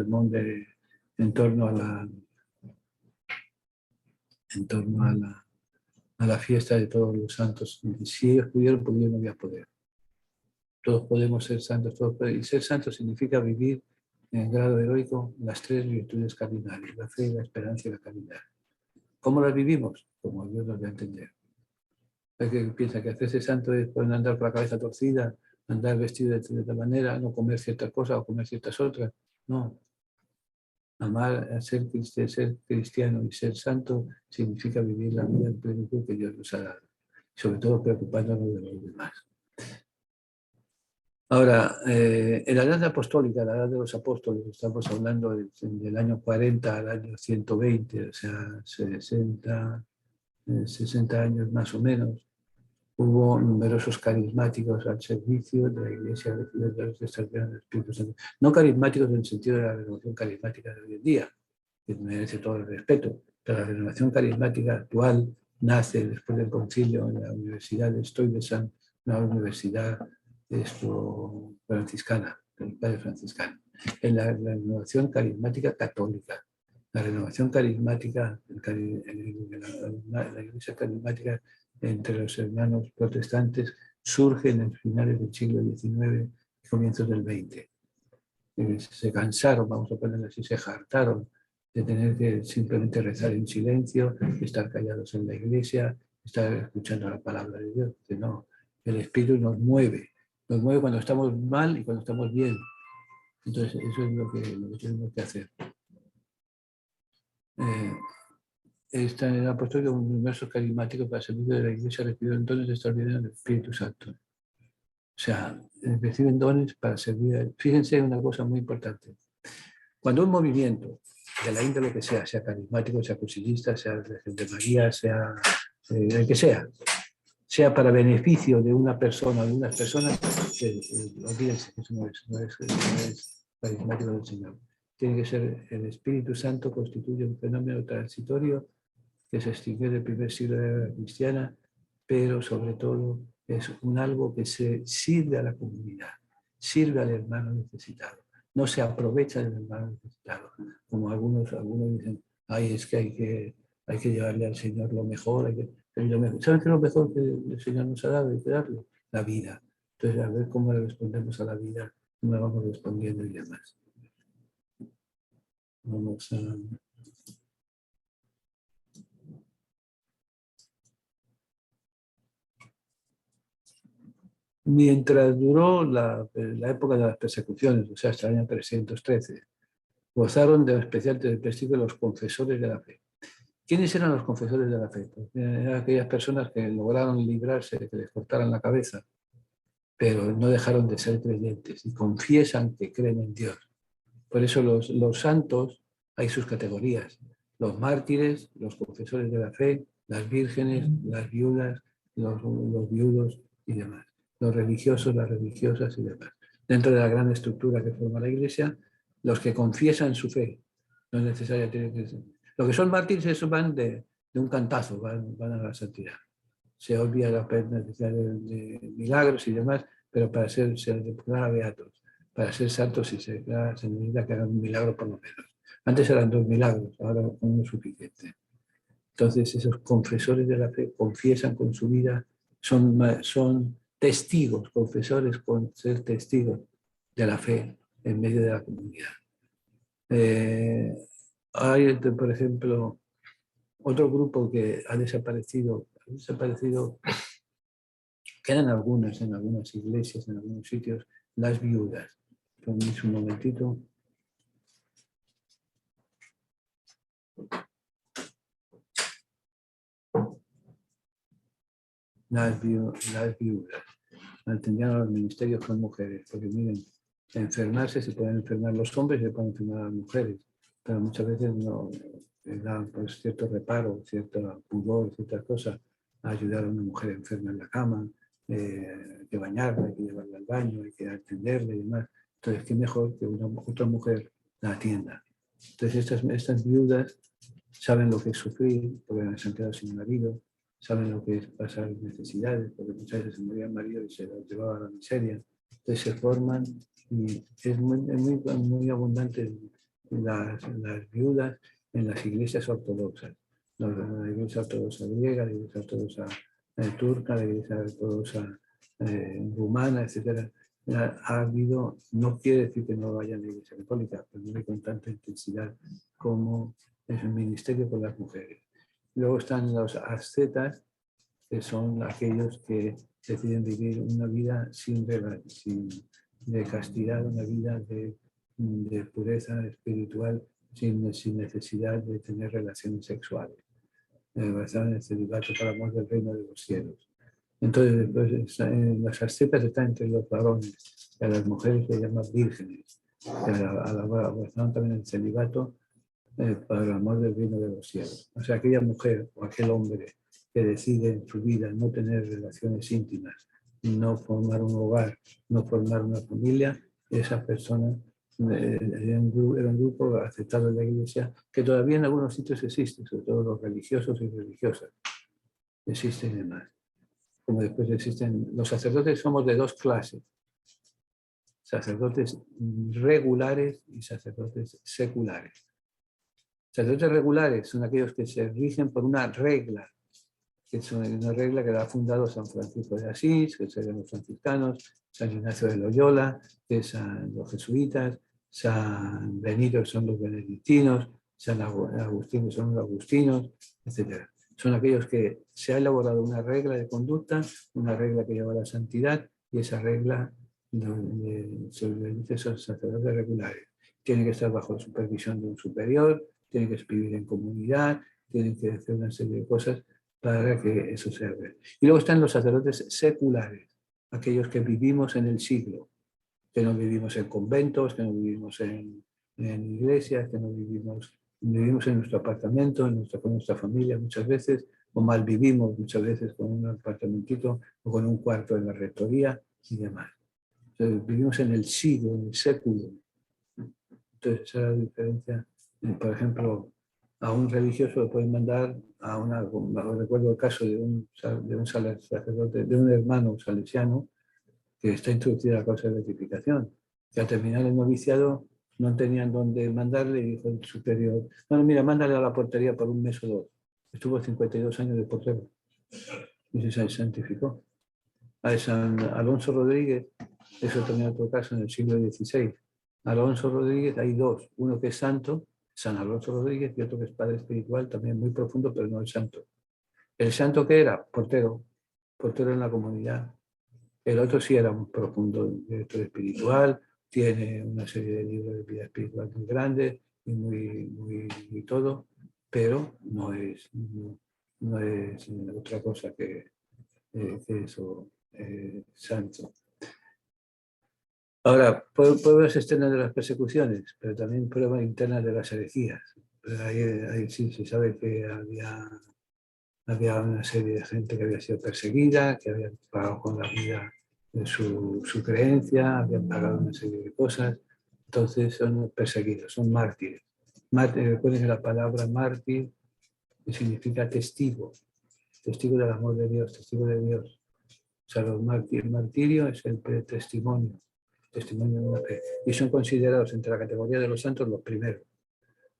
en torno a la fiesta de todos los santos. Si ellos pudieron, pues yo no voy a poder. Todos podemos ser santos, y ser santo significa vivir en grado heroico las tres virtudes cardinales, la fe, la esperanza y la caridad. ¿Cómo las vivimos? Como Dios nos va a entender. Hay que piensa que hacerse santo es poder andar con la cabeza torcida, andar vestido de cierta manera, no comer ciertas cosas o comer ciertas otras. No. Amar, ser cristiano y ser santo significa vivir la vida en plenitud que Dios nos ha dado. Sobre todo preocupándonos de los demás. Ahora, en la edad apostólica, la edad de los apóstoles, estamos hablando del año 40 al año 120, o sea, 60 años más o menos. Hubo numerosos carismáticos al servicio de la Iglesia de del Espíritu Santo. No carismáticos en el sentido de la renovación carismática de hoy en día, que merece todo el respeto, pero la renovación carismática actual nace después del concilio en la Universidad de Stuyvesant, una universidad franciscana, del padre franciscano, en la renovación carismática católica. La renovación carismática, la Iglesia carismática entre los hermanos protestantes surge en los finales del siglo XIX y comienzos del XX. Se cansaron, vamos a ponerlo así, se hartaron de tener que simplemente rezar en silencio, estar callados en la iglesia, estar escuchando la palabra de Dios. Que no, el Espíritu nos mueve cuando estamos mal y cuando estamos bien. Entonces, eso es lo que tenemos que hacer. Está en el apostólico un universo carismático para el servicio de la Iglesia, reciben dones extraordinarios del Espíritu Santo. O sea, reciben dones para servir. Fíjense una cosa muy importante. Cuando un movimiento, de la índole que sea carismático, sea cursilista, sea de María, sea el que sea para beneficio de una persona o de unas personas, olvídense que eso no es carismático del Señor. Tiene que ser el Espíritu Santo, constituye un fenómeno transitorio que se extinguió en el primer siglo de la era cristiana, pero sobre todo es un algo que se sirve a la comunidad, sirve al hermano necesitado, no se aprovecha del hermano necesitado, como algunos dicen, ay, es que hay que llevarle al Señor lo mejor, ¿saben qué es lo mejor que el Señor nos ha dado? Hay que darle la vida. Entonces, a ver cómo le respondemos a la vida, cómo le vamos respondiendo y demás. Vamos a... Mientras duró la época de las persecuciones, o sea, hasta el año 313, gozaron de especial prestigio los confesores de la fe. ¿Quiénes eran los confesores de la fe? Pues eran aquellas personas que lograron librarse de que les cortaran la cabeza, pero no dejaron de ser creyentes y confiesan que creen en Dios. Por eso los santos, hay sus categorías. Los mártires, los confesores de la fe, las vírgenes, las viudas, los viudos y demás. Los religiosos, las religiosas y demás. Dentro de la gran estructura que forma la Iglesia, los que confiesan su fe. No es necesario tener que ser. Los que son mártires, esos van de un cantazo, van a la santidad. Se olvida la necesidad de milagros y demás, pero para se declara beatos. Para ser santos se necesita que hagan un milagro por lo menos. Antes eran 2 milagros, ahora uno es suficiente. Entonces esos confesores de la fe confiesan con su vida, son testigos, confesores con ser testigos de la fe en medio de la comunidad. Hay, por ejemplo, otro grupo que ha desaparecido, quedan algunas en algunas iglesias, en algunos sitios, las viudas. Permiso un momentito. las viudas. Atendían a los ministerios con mujeres, porque miren, enfermarse se pueden enfermar los hombres y se pueden enfermar las mujeres, pero muchas veces no dan pues, cierto reparo, cierto pudor, ciertas cosas, a ayudar a una mujer enferma en la cama, hay que bañarla, hay que llevarla al baño, hay que atenderla y demás. Entonces, qué mejor que otra mujer la atienda. Entonces, estas viudas saben lo que es sufrir, porque se han quedado sin marido, saben lo que es pasar necesidades, porque muchas veces se moría el marido y se los llevaba a la miseria. Entonces se forman y es muy abundante las viudas en las iglesias ortodoxas. La iglesia ortodoxa griega, la iglesia ortodoxa turca, la iglesia ortodoxa rumana, etc. Ha habido, no quiere decir que no vayan a la iglesia católica, pero no hay con tanta intensidad como es el ministerio con las mujeres. Luego están los ascetas, que son aquellos que deciden vivir una vida de castidad, una vida de pureza espiritual, sin necesidad de tener relaciones sexuales, basada en el celibato para amor del reino de los cielos. Entonces, pues, las ascetas están entre los varones, y a las mujeres se llaman vírgenes, que basaron también en el celibato para el amor del reino de los cielos. O sea, aquella mujer o aquel hombre que decide en su vida no tener relaciones íntimas, no formar un hogar, no formar una familia, esa persona era un grupo aceptado en la Iglesia que todavía en algunos sitios existe, sobre todo los religiosos y religiosas, existen y demás. Como después existen, los sacerdotes somos de dos clases, sacerdotes regulares y sacerdotes seculares. Sacerdotes regulares son aquellos que se rigen por una regla, que es una regla que la ha fundado San Francisco de Asís, que serían los franciscanos, San Ignacio de Loyola, que son los jesuitas, San Benito, que son los benedictinos, San Agustín, que son los agustinos, etc. Son aquellos que se ha elaborado una regla de conducta, una regla que lleva a la santidad, y esa regla se le dice son sacerdotes regulares. Tienen que estar bajo la supervisión de un superior, tienen que vivir en comunidad, tienen que hacer una serie de cosas para que eso se haga. Y luego están los sacerdotes seculares, aquellos que vivimos en el siglo, que no vivimos en conventos, que no vivimos en iglesias, que no vivimos en nuestro apartamento, con nuestra familia muchas veces, o mal vivimos muchas veces con un apartamentito o con un cuarto en la rectoría y demás. Entonces, vivimos en el siglo, en el século. Entonces, esa es la diferencia. Por ejemplo, a un religioso le pueden mandar a una, recuerdo el caso de un sacerdote, de un hermano salesiano que está introducida la causa de beatificación, que al terminar el noviciado no tenían dónde mandarle y dijo el superior, bueno, mira, mándale a la portería por un mes o dos. Estuvo 52 años de portero y se santificó. A San Alonso Rodríguez, eso también otro caso en el siglo XVI. Alonso Rodríguez, hay dos, uno que es santo, San Alonso Rodríguez, y otro que es padre espiritual, también muy profundo, pero no el santo. El santo que era portero en la comunidad. El otro sí era un profundo director espiritual, tiene una serie de libros de vida espiritual muy grandes y muy todo, pero no es otra cosa que eso, santo. Ahora, pruebas externas de las persecuciones, pero también pruebas internas de las herejías. Ahí sí se sabe que había una serie de gente que había sido perseguida, que había pagado con la vida de su creencia, habían pagado una serie de cosas. Entonces son perseguidos, son mártires. Recuerden que la palabra mártir significa testigo, testigo del amor de Dios, testigo de Dios. O sea, el martirio es el testimonio de una fe. Y son considerados entre la categoría de los santos los primeros.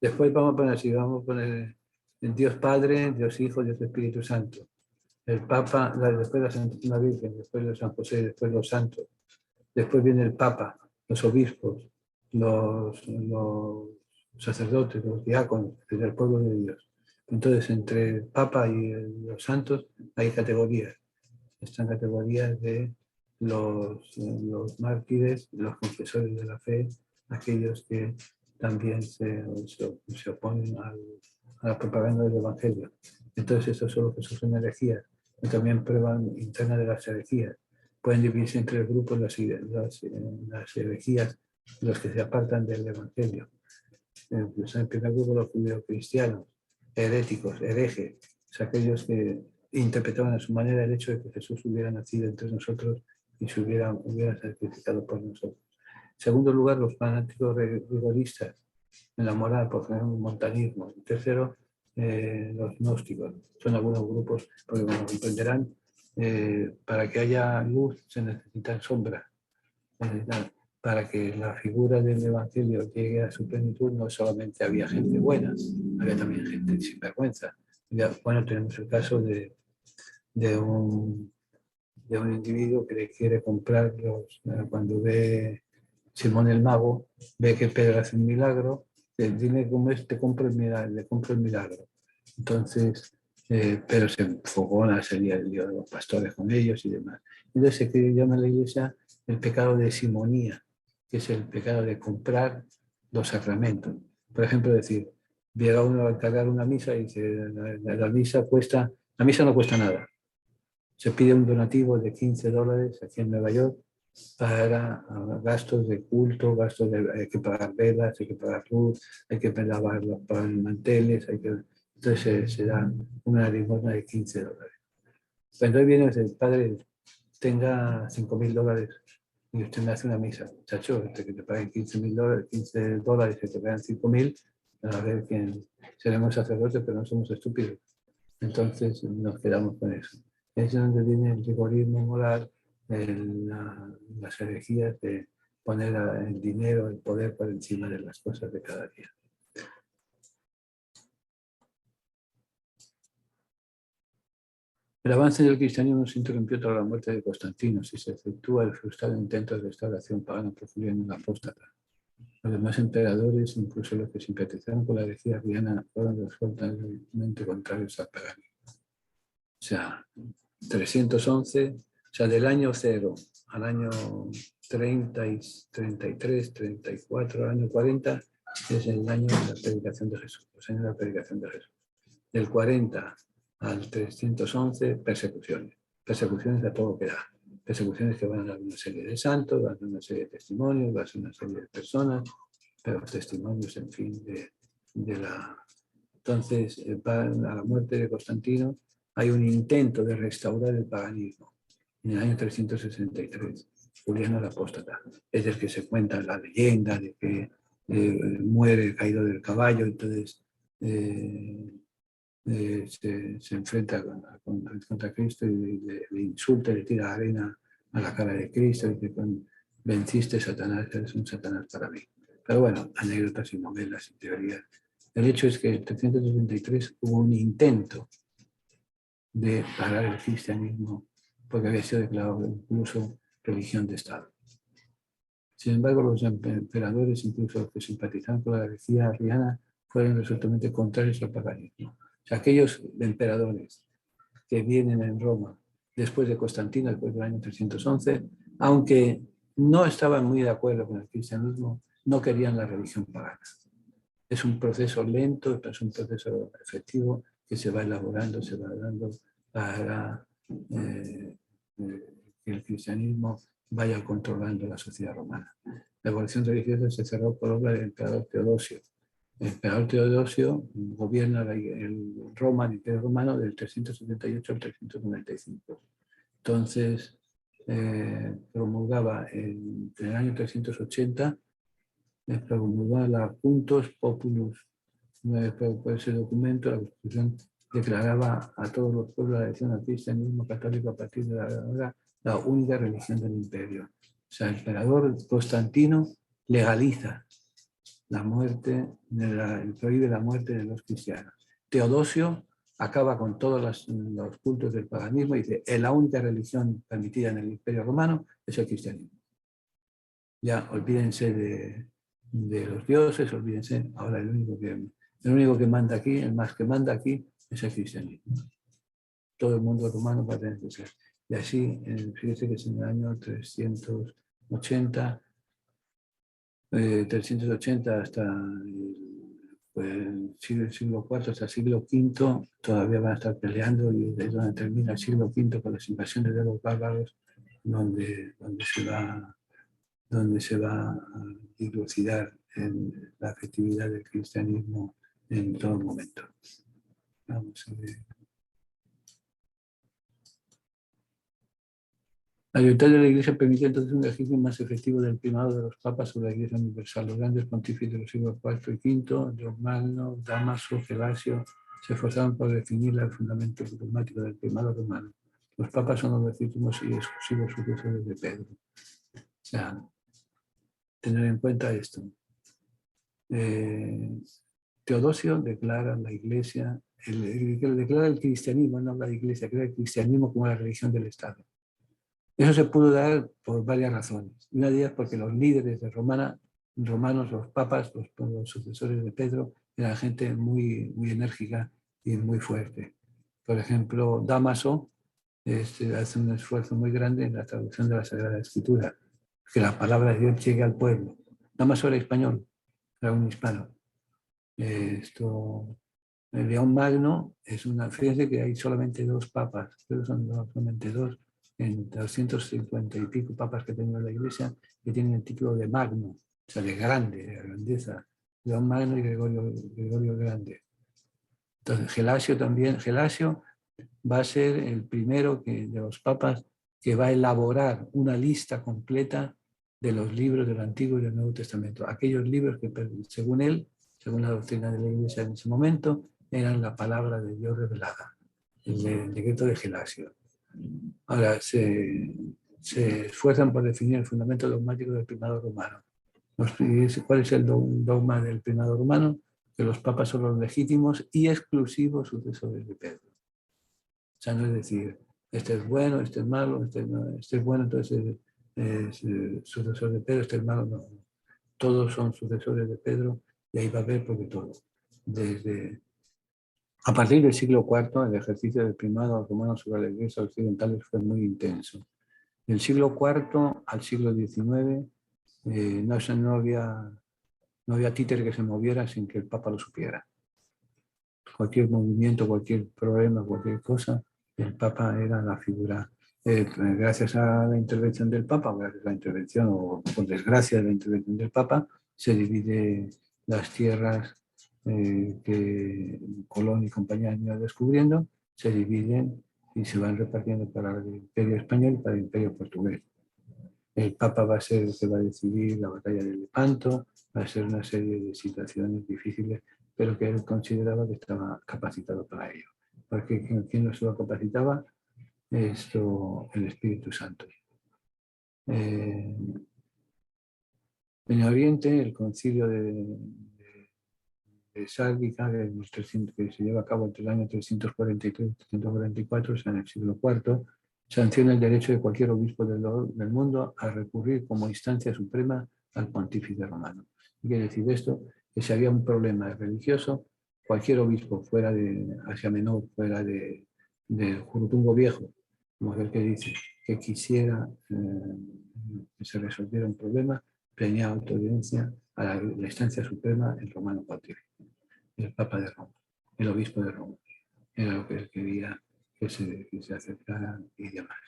Después vamos a poner el Dios Padre, Dios Hijo, Dios Espíritu Santo. El Papa, después la Santísima Virgen, después de San José, después los santos. Después viene el Papa, los obispos, los sacerdotes, los diáconos, del pueblo de Dios. Entonces, entre el Papa y los santos hay categorías. Están categorías de los mártires, los confesores de la fe, aquellos que también se oponen a la propaganda del Evangelio. Entonces, estos son los que sufren herejías, y también prueba interna de las herejías. Pueden dividirse en tres grupos las herejías, los que se apartan del Evangelio. Pues en el primer grupo los judeocristianos, heréticos, herejes, aquellos que interpretaban a su manera el hecho de que Jesús hubiera nacido entre nosotros y se hubiera sacrificado por nosotros. En segundo lugar, los fanáticos rigoristas en la moral, por ejemplo, el montanismo. En tercero, los gnósticos. Son algunos grupos, porque como comprenderán, para que haya luz se necesitan sombras. Para que la figura del Evangelio llegue a su plenitud, no solamente había gente buena, había también gente sinvergüenza. Bueno, tenemos el caso de un individuo que le quiere comprar cuando ve Simón el Mago, ve que Pedro hace un milagro, dime cómo es, te compro el milagro, le compro el milagro. Entonces, pero se enfogona, sería el lío de los pastores con ellos y demás. Entonces se llama en la iglesia el pecado de simonía, que es el pecado de comprar los sacramentos. Por ejemplo, decir, llega uno a encargar una misa y dice, la misa no cuesta nada. Se pide un donativo de $15 aquí en Nueva York para gastos de culto, hay que pagar velas, hay que pagar luz, hay que lavar los manteles, entonces se da una limosna de $15. Cuando hoy viene el padre, tenga $5,000 y usted me hace una misa, muchacho, que te paguen $15,000 y te pagan 5,000, a ver quién, seremos sacerdotes, pero no somos estúpidos. Entonces nos quedamos con eso. Es donde viene el rigorismo moral, las herejías de poner el dinero, el poder por encima de las cosas de cada día. El avance del cristianismo se interrumpió tras la muerte de Constantino, si se efectúa el frustrado intento de restauración pagana profundida en un apóstata. Los demás emperadores, incluso los que simpatizaron con la herejía arriana, fueron resueltamente contrarios al paganismo. O sea, 311, o sea, del año 0 al año 30, 33, 34, al año 40, es el año de la predicación de Jesús, los años de la predicación de Jesús. Del 40 al 311, persecuciones a todo que da. Persecuciones que van a dar una serie de santos, van a dar una serie de testimonios, van a dar una serie de personas, pero testimonios, en fin, de la... Entonces, a la muerte de Constantino, hay un intento de restaurar el paganismo en el año 363. Juliano el Apóstata es el que se cuenta la leyenda de que muere caído del caballo, entonces se enfrenta contra Cristo y le insulta, le tira arena a la cara de Cristo y dice, venciste Satanás, eres un Satanás para mí. Pero bueno, anécdotas y novelas y teorías. El hecho es que en 363 hubo un intento de parar el cristianismo porque había sido declarado incluso religión de Estado. Sin embargo, los emperadores, incluso los que simpatizaban con la herejía arriana, fueron resueltamente contrarios al paganismo. O sea, aquellos emperadores que vienen en Roma después de Constantino, después del año 311, aunque no estaban muy de acuerdo con el cristianismo, no querían la religión pagana. Es un proceso lento, es un proceso efectivo que se va elaborando, se va dando para que el cristianismo vaya controlando la sociedad romana. La evolución religiosa se cerró por obra del emperador Teodosio. El emperador Teodosio gobierna el Roma, el Imperio Romano, del 378 al 395. Entonces, promulgaba en el año 380 promulgaba la Puntos Populus. Por ese documento, la Constitución declaraba a todos los pueblos la elección al cristianismo católico a partir de ahora la única religión del imperio. O sea, el emperador Constantino legaliza la muerte, prohíbe la muerte de los cristianos. Teodosio acaba con todos los cultos del paganismo y dice, la única religión permitida en el imperio romano es el cristianismo. Ya olvídense de los dioses, olvídense, ahora el único que manda aquí, el más que manda aquí, es el cristianismo. Todo el mundo romano va a tener que ser. Y así, fíjense que es en el año 380 hasta el pues sigue el siglo IV hasta el siglo V, todavía van a estar peleando y es donde termina el siglo V con las invasiones de los bárbaros, donde se va a dilucidar en la efectividad del cristianismo en todo momento. Vamos a ver. La libertad de la Iglesia permitió entonces un ejercicio más efectivo del primado de los papas sobre la Iglesia universal. Los grandes pontífices de los siglos IV y V, León Magno, Dámaso, Gelasio, se esforzaron por definir el fundamento dogmático del primado romano. Los papas son los legítimos y exclusivos sucesores de Pedro. O sea, tener en cuenta esto. Teodosio declara la Iglesia, declara el cristianismo, no habla de Iglesia, declara el cristianismo como la religión del Estado. Eso se pudo dar por varias razones. Una de ellas porque los líderes de romanos, los papas, los sucesores de Pedro, eran gente muy, muy enérgica y muy fuerte. Por ejemplo, Dámaso hace un esfuerzo muy grande en la traducción de la Sagrada Escritura, que la palabra de Dios llegue al pueblo. Dámaso era español, era un hispano. León Magno fíjense que hay solamente dos papas, pero son solamente dos, en 250 y pico papas que ha tenido la Iglesia, que tienen el título de Magno, o sea, de grande, de grandeza. León Magno y Gregorio el Grande. Entonces, Gelasio también, Gelasio va a ser el primero de los papas que va a elaborar una lista completa de los libros del Antiguo y del Nuevo Testamento. Aquellos libros que, según él, según la doctrina de la Iglesia en ese momento, eran la palabra de Dios revelada, el decreto de Gelasio. Ahora, se esfuerzan por definir el fundamento dogmático del primado romano. ¿Cuál es el dogma del primado romano? Que los papas son los legítimos y exclusivos sucesores de Pedro. O sea, no es decir, este es bueno, este es malo, este es bueno, entonces es sucesor de Pedro, este es malo, no. Todos son sucesores de Pedro y ahí va a haber porque todo. A partir del siglo IV, el ejercicio del primado romano sobre las iglesias occidentales fue muy intenso. Del siglo IV al siglo XIX no había títere que se moviera sin que el Papa lo supiera. Cualquier movimiento, cualquier problema, cualquier cosa, el Papa era la figura. Gracias a la intervención del Papa, gracias a la intervención o por desgracia de la intervención del Papa, se divide las tierras que Colón y compañía han ido descubriendo, se dividen y se van repartiendo para el Imperio Español y para el Imperio Portugués. El Papa va a ser el que va a decidir la batalla de Lepanto, va a ser una serie de situaciones difíciles, pero que él consideraba que estaba capacitado para ello. Porque ¿quién no se lo capacitaba? El Espíritu Santo. En Oriente, el concilio de Sálvica, que se lleva a cabo entre el año 343 y 344, o sea, en el siglo IV, sanciona el derecho de cualquier obispo del mundo a recurrir como instancia suprema al pontífice romano. ¿Qué quiere decir esto? Que si había un problema religioso, cualquier obispo fuera de Asia Menor, fuera del Jurutungo Viejo, como es el que dice, que quisiera que se resolviera un problema, tenía audiencia a la instancia suprema, el romano pontífice, el Papa de Roma, el obispo de Roma. Era lo que él quería que se aceptaran y demás.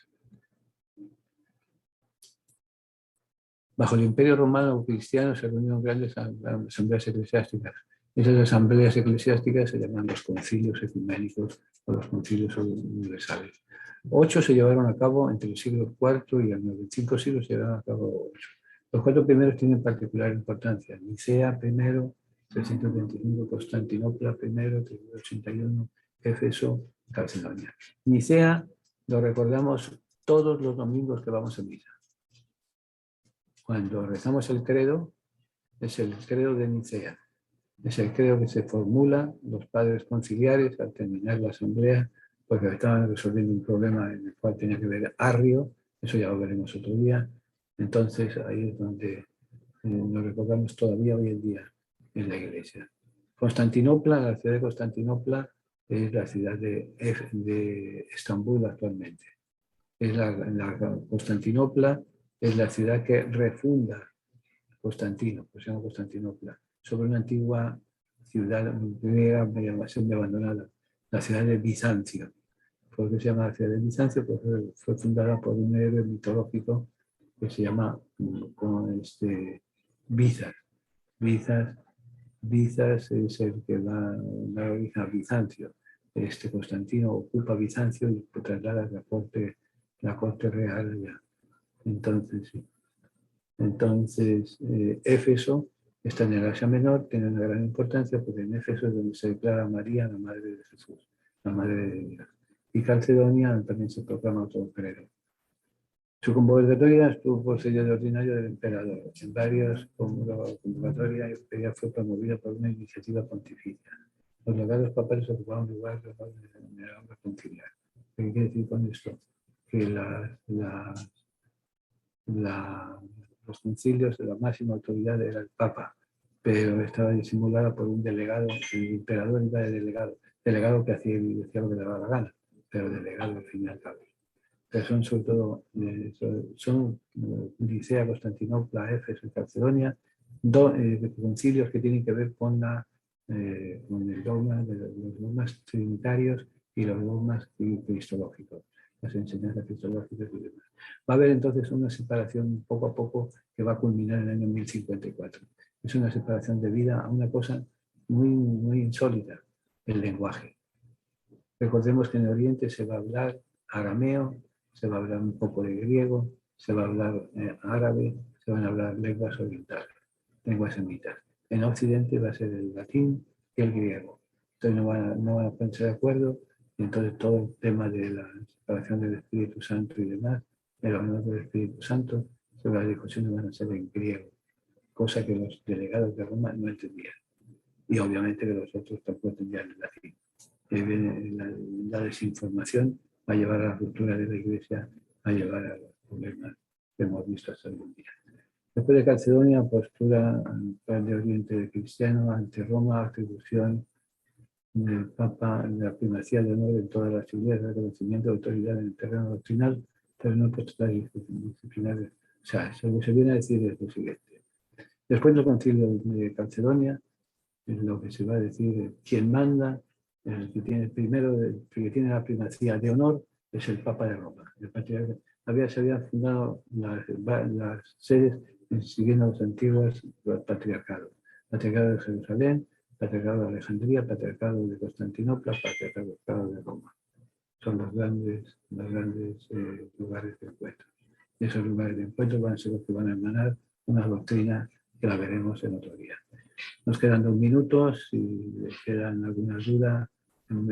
Bajo el Imperio Romano Cristiano se reunieron grandes asambleas eclesiásticas. Esas asambleas eclesiásticas se llaman los concilios ecuménicos o los concilios universales. 8 se llevaron a cabo entre el siglo IV y el IX. En 5 siglos se llevaron a cabo 8. Los 4 primeros tienen particular importancia. Nicea primero, 325, Constantinopla primero, 381, Éfeso, Calcedonia. Nicea lo recordamos todos los domingos que vamos a misa. Cuando rezamos el credo, es el credo de Nicea. Es el credo que se formula los padres conciliares al terminar la asamblea, porque estaban resolviendo un problema en el cual tenía que ver Arrio, eso ya lo veremos otro día. Entonces ahí es donde nos recordamos todavía hoy en día en la iglesia. Constantinopla, la ciudad de Constantinopla, es la ciudad de Estambul actualmente. Constantinopla es la ciudad que refunda Constantino, pues se llama Constantinopla, sobre una antigua ciudad griega medio abandonada, la ciudad de Bizancio. ¿Por qué se llama la ciudad de Bizancio? Pues fue fundada por un héroe mitológico que se llama Bizas. Bizas es el que da origen a Bizancio. Constantino ocupa Bizancio y traslada la corte real allá. Entonces, sí. Éfeso está en el Asia Menor, tiene una gran importancia porque en Éfeso es donde se declara a María la madre de Jesús, la madre de Dios. Y Calcedonia también se proclama autoemperero. Su convocatoria estuvo por sello de ordinario del emperador. En varias convocatorias ella fue promovida por una iniciativa pontificia. Los legados papales ocupaban lugar en la obra conciliar. ¿Qué quiere decir con esto? Que los concilios, la máxima autoridad era el Papa, pero estaba disimulada por un delegado. El emperador iba de delegado que hacía y decía lo que le daba la gana, pero delegado al fin y al cabo. Pero son sobre todo, Nicea, Constantinopla, Éfeso y Calcedonia, concilios que tienen que ver con el dogma de los dogmas trinitarios y los dogmas cristológicos, las enseñanzas cristológicas y demás. Va a haber entonces una separación poco a poco que va a culminar en el año 1054. Es una separación debida a una cosa muy, muy insólita, el lenguaje. Recordemos que en Oriente se va a hablar arameo, se va a hablar un poco de griego, se va a hablar árabe, se van a hablar lenguas orientales, lenguas semitas. En Occidente va a ser el latín y el griego. Entonces no van a ponerse de acuerdo, y entonces todo el tema de la separación del Espíritu Santo y demás, el honor del Espíritu Santo, sobre las discusiones van a ser en griego, cosa que los delegados de Roma no entendían. Y obviamente que los otros tampoco entendían el latín. La desinformación va a llevar a la ruptura de la Iglesia, va a llevar a los problemas que hemos visto hasta el día. Después de Calcedonia, postura de Oriente cristiano ante Roma, atribución del Papa, la primacía de honor en todas las iglesias, reconocimiento de autoridad en el terreno doctrinal, terreno postural disciplinario. O sea, lo que se viene a decir es lo siguiente. Después del concilio de Calcedonia, es lo que se va a decir, quien manda, el que tiene primero, el que tiene la primacía de honor, es el Papa de Roma. El patriarca. Se habían fundado las sedes siguiendo los antiguos patriarcados. Patriarcado de Jerusalén, Patriarcado de Alejandría, Patriarcado de Constantinopla, Patriarcado de Roma. Son los grandes lugares de encuentro. Y esos lugares de encuentro van a ser los que van a emanar una doctrina que la veremos en otro día. Nos quedan 2 minutos, si les quedan alguna duda,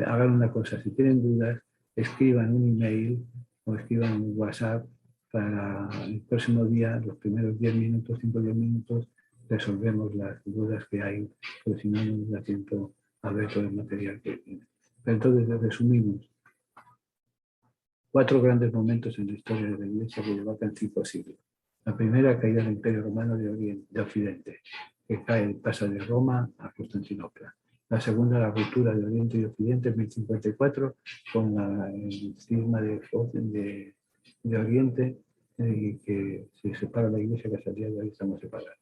hagan una cosa, si tienen dudas, escriban un email o escriban un WhatsApp para el próximo día, los primeros 10 minutos, 5 o 10 minutos, resolvemos las dudas que hay, porque si no, no nos da tiempo a ver todo el material que tiene. Pero entonces, resumimos. 4 grandes momentos en la historia de la Iglesia que llevan al 5 siglos. La primera, caída del Imperio Romano de Occidente, que pasa de Roma a Constantinopla. La segunda, la ruptura de Oriente y Occidente en 1054, con el cisma de Oriente, que se separa la Iglesia, que hasta el día de hoy estamos separados.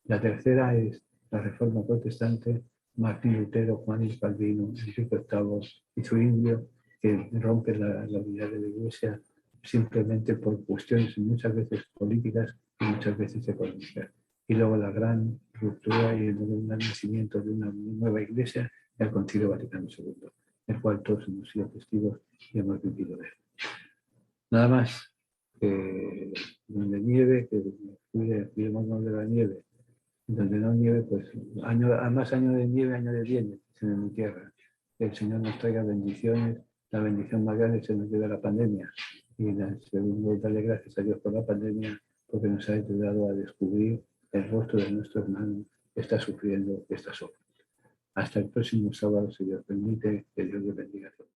La tercera es la Reforma Protestante, Martín Lutero, Juan y Calvino, Enrique VIII y Zwinglio, que rompe la unidad de la Iglesia simplemente por cuestiones muchas veces políticas y muchas veces económicas. Y luego la gran ruptura y el nacimiento de una nueva Iglesia, el Concilio Vaticano II, el cual todos hemos sido testigos y hemos vivido de él. Nada más, donde nieve, que cuidemos de la nieve. Donde no nieve, pues más año de nieve, año de viene en mi tierra. Que el Señor nos traiga bendiciones. La bendición más grande se nos lleva la pandemia. Y la segunda, darle gracias a Dios por la pandemia, porque nos ha ayudado a descubrir el rostro de nuestro hermano que está sufriendo, que está solo. Hasta el próximo sábado, si Dios permite, que Dios le bendiga a todos.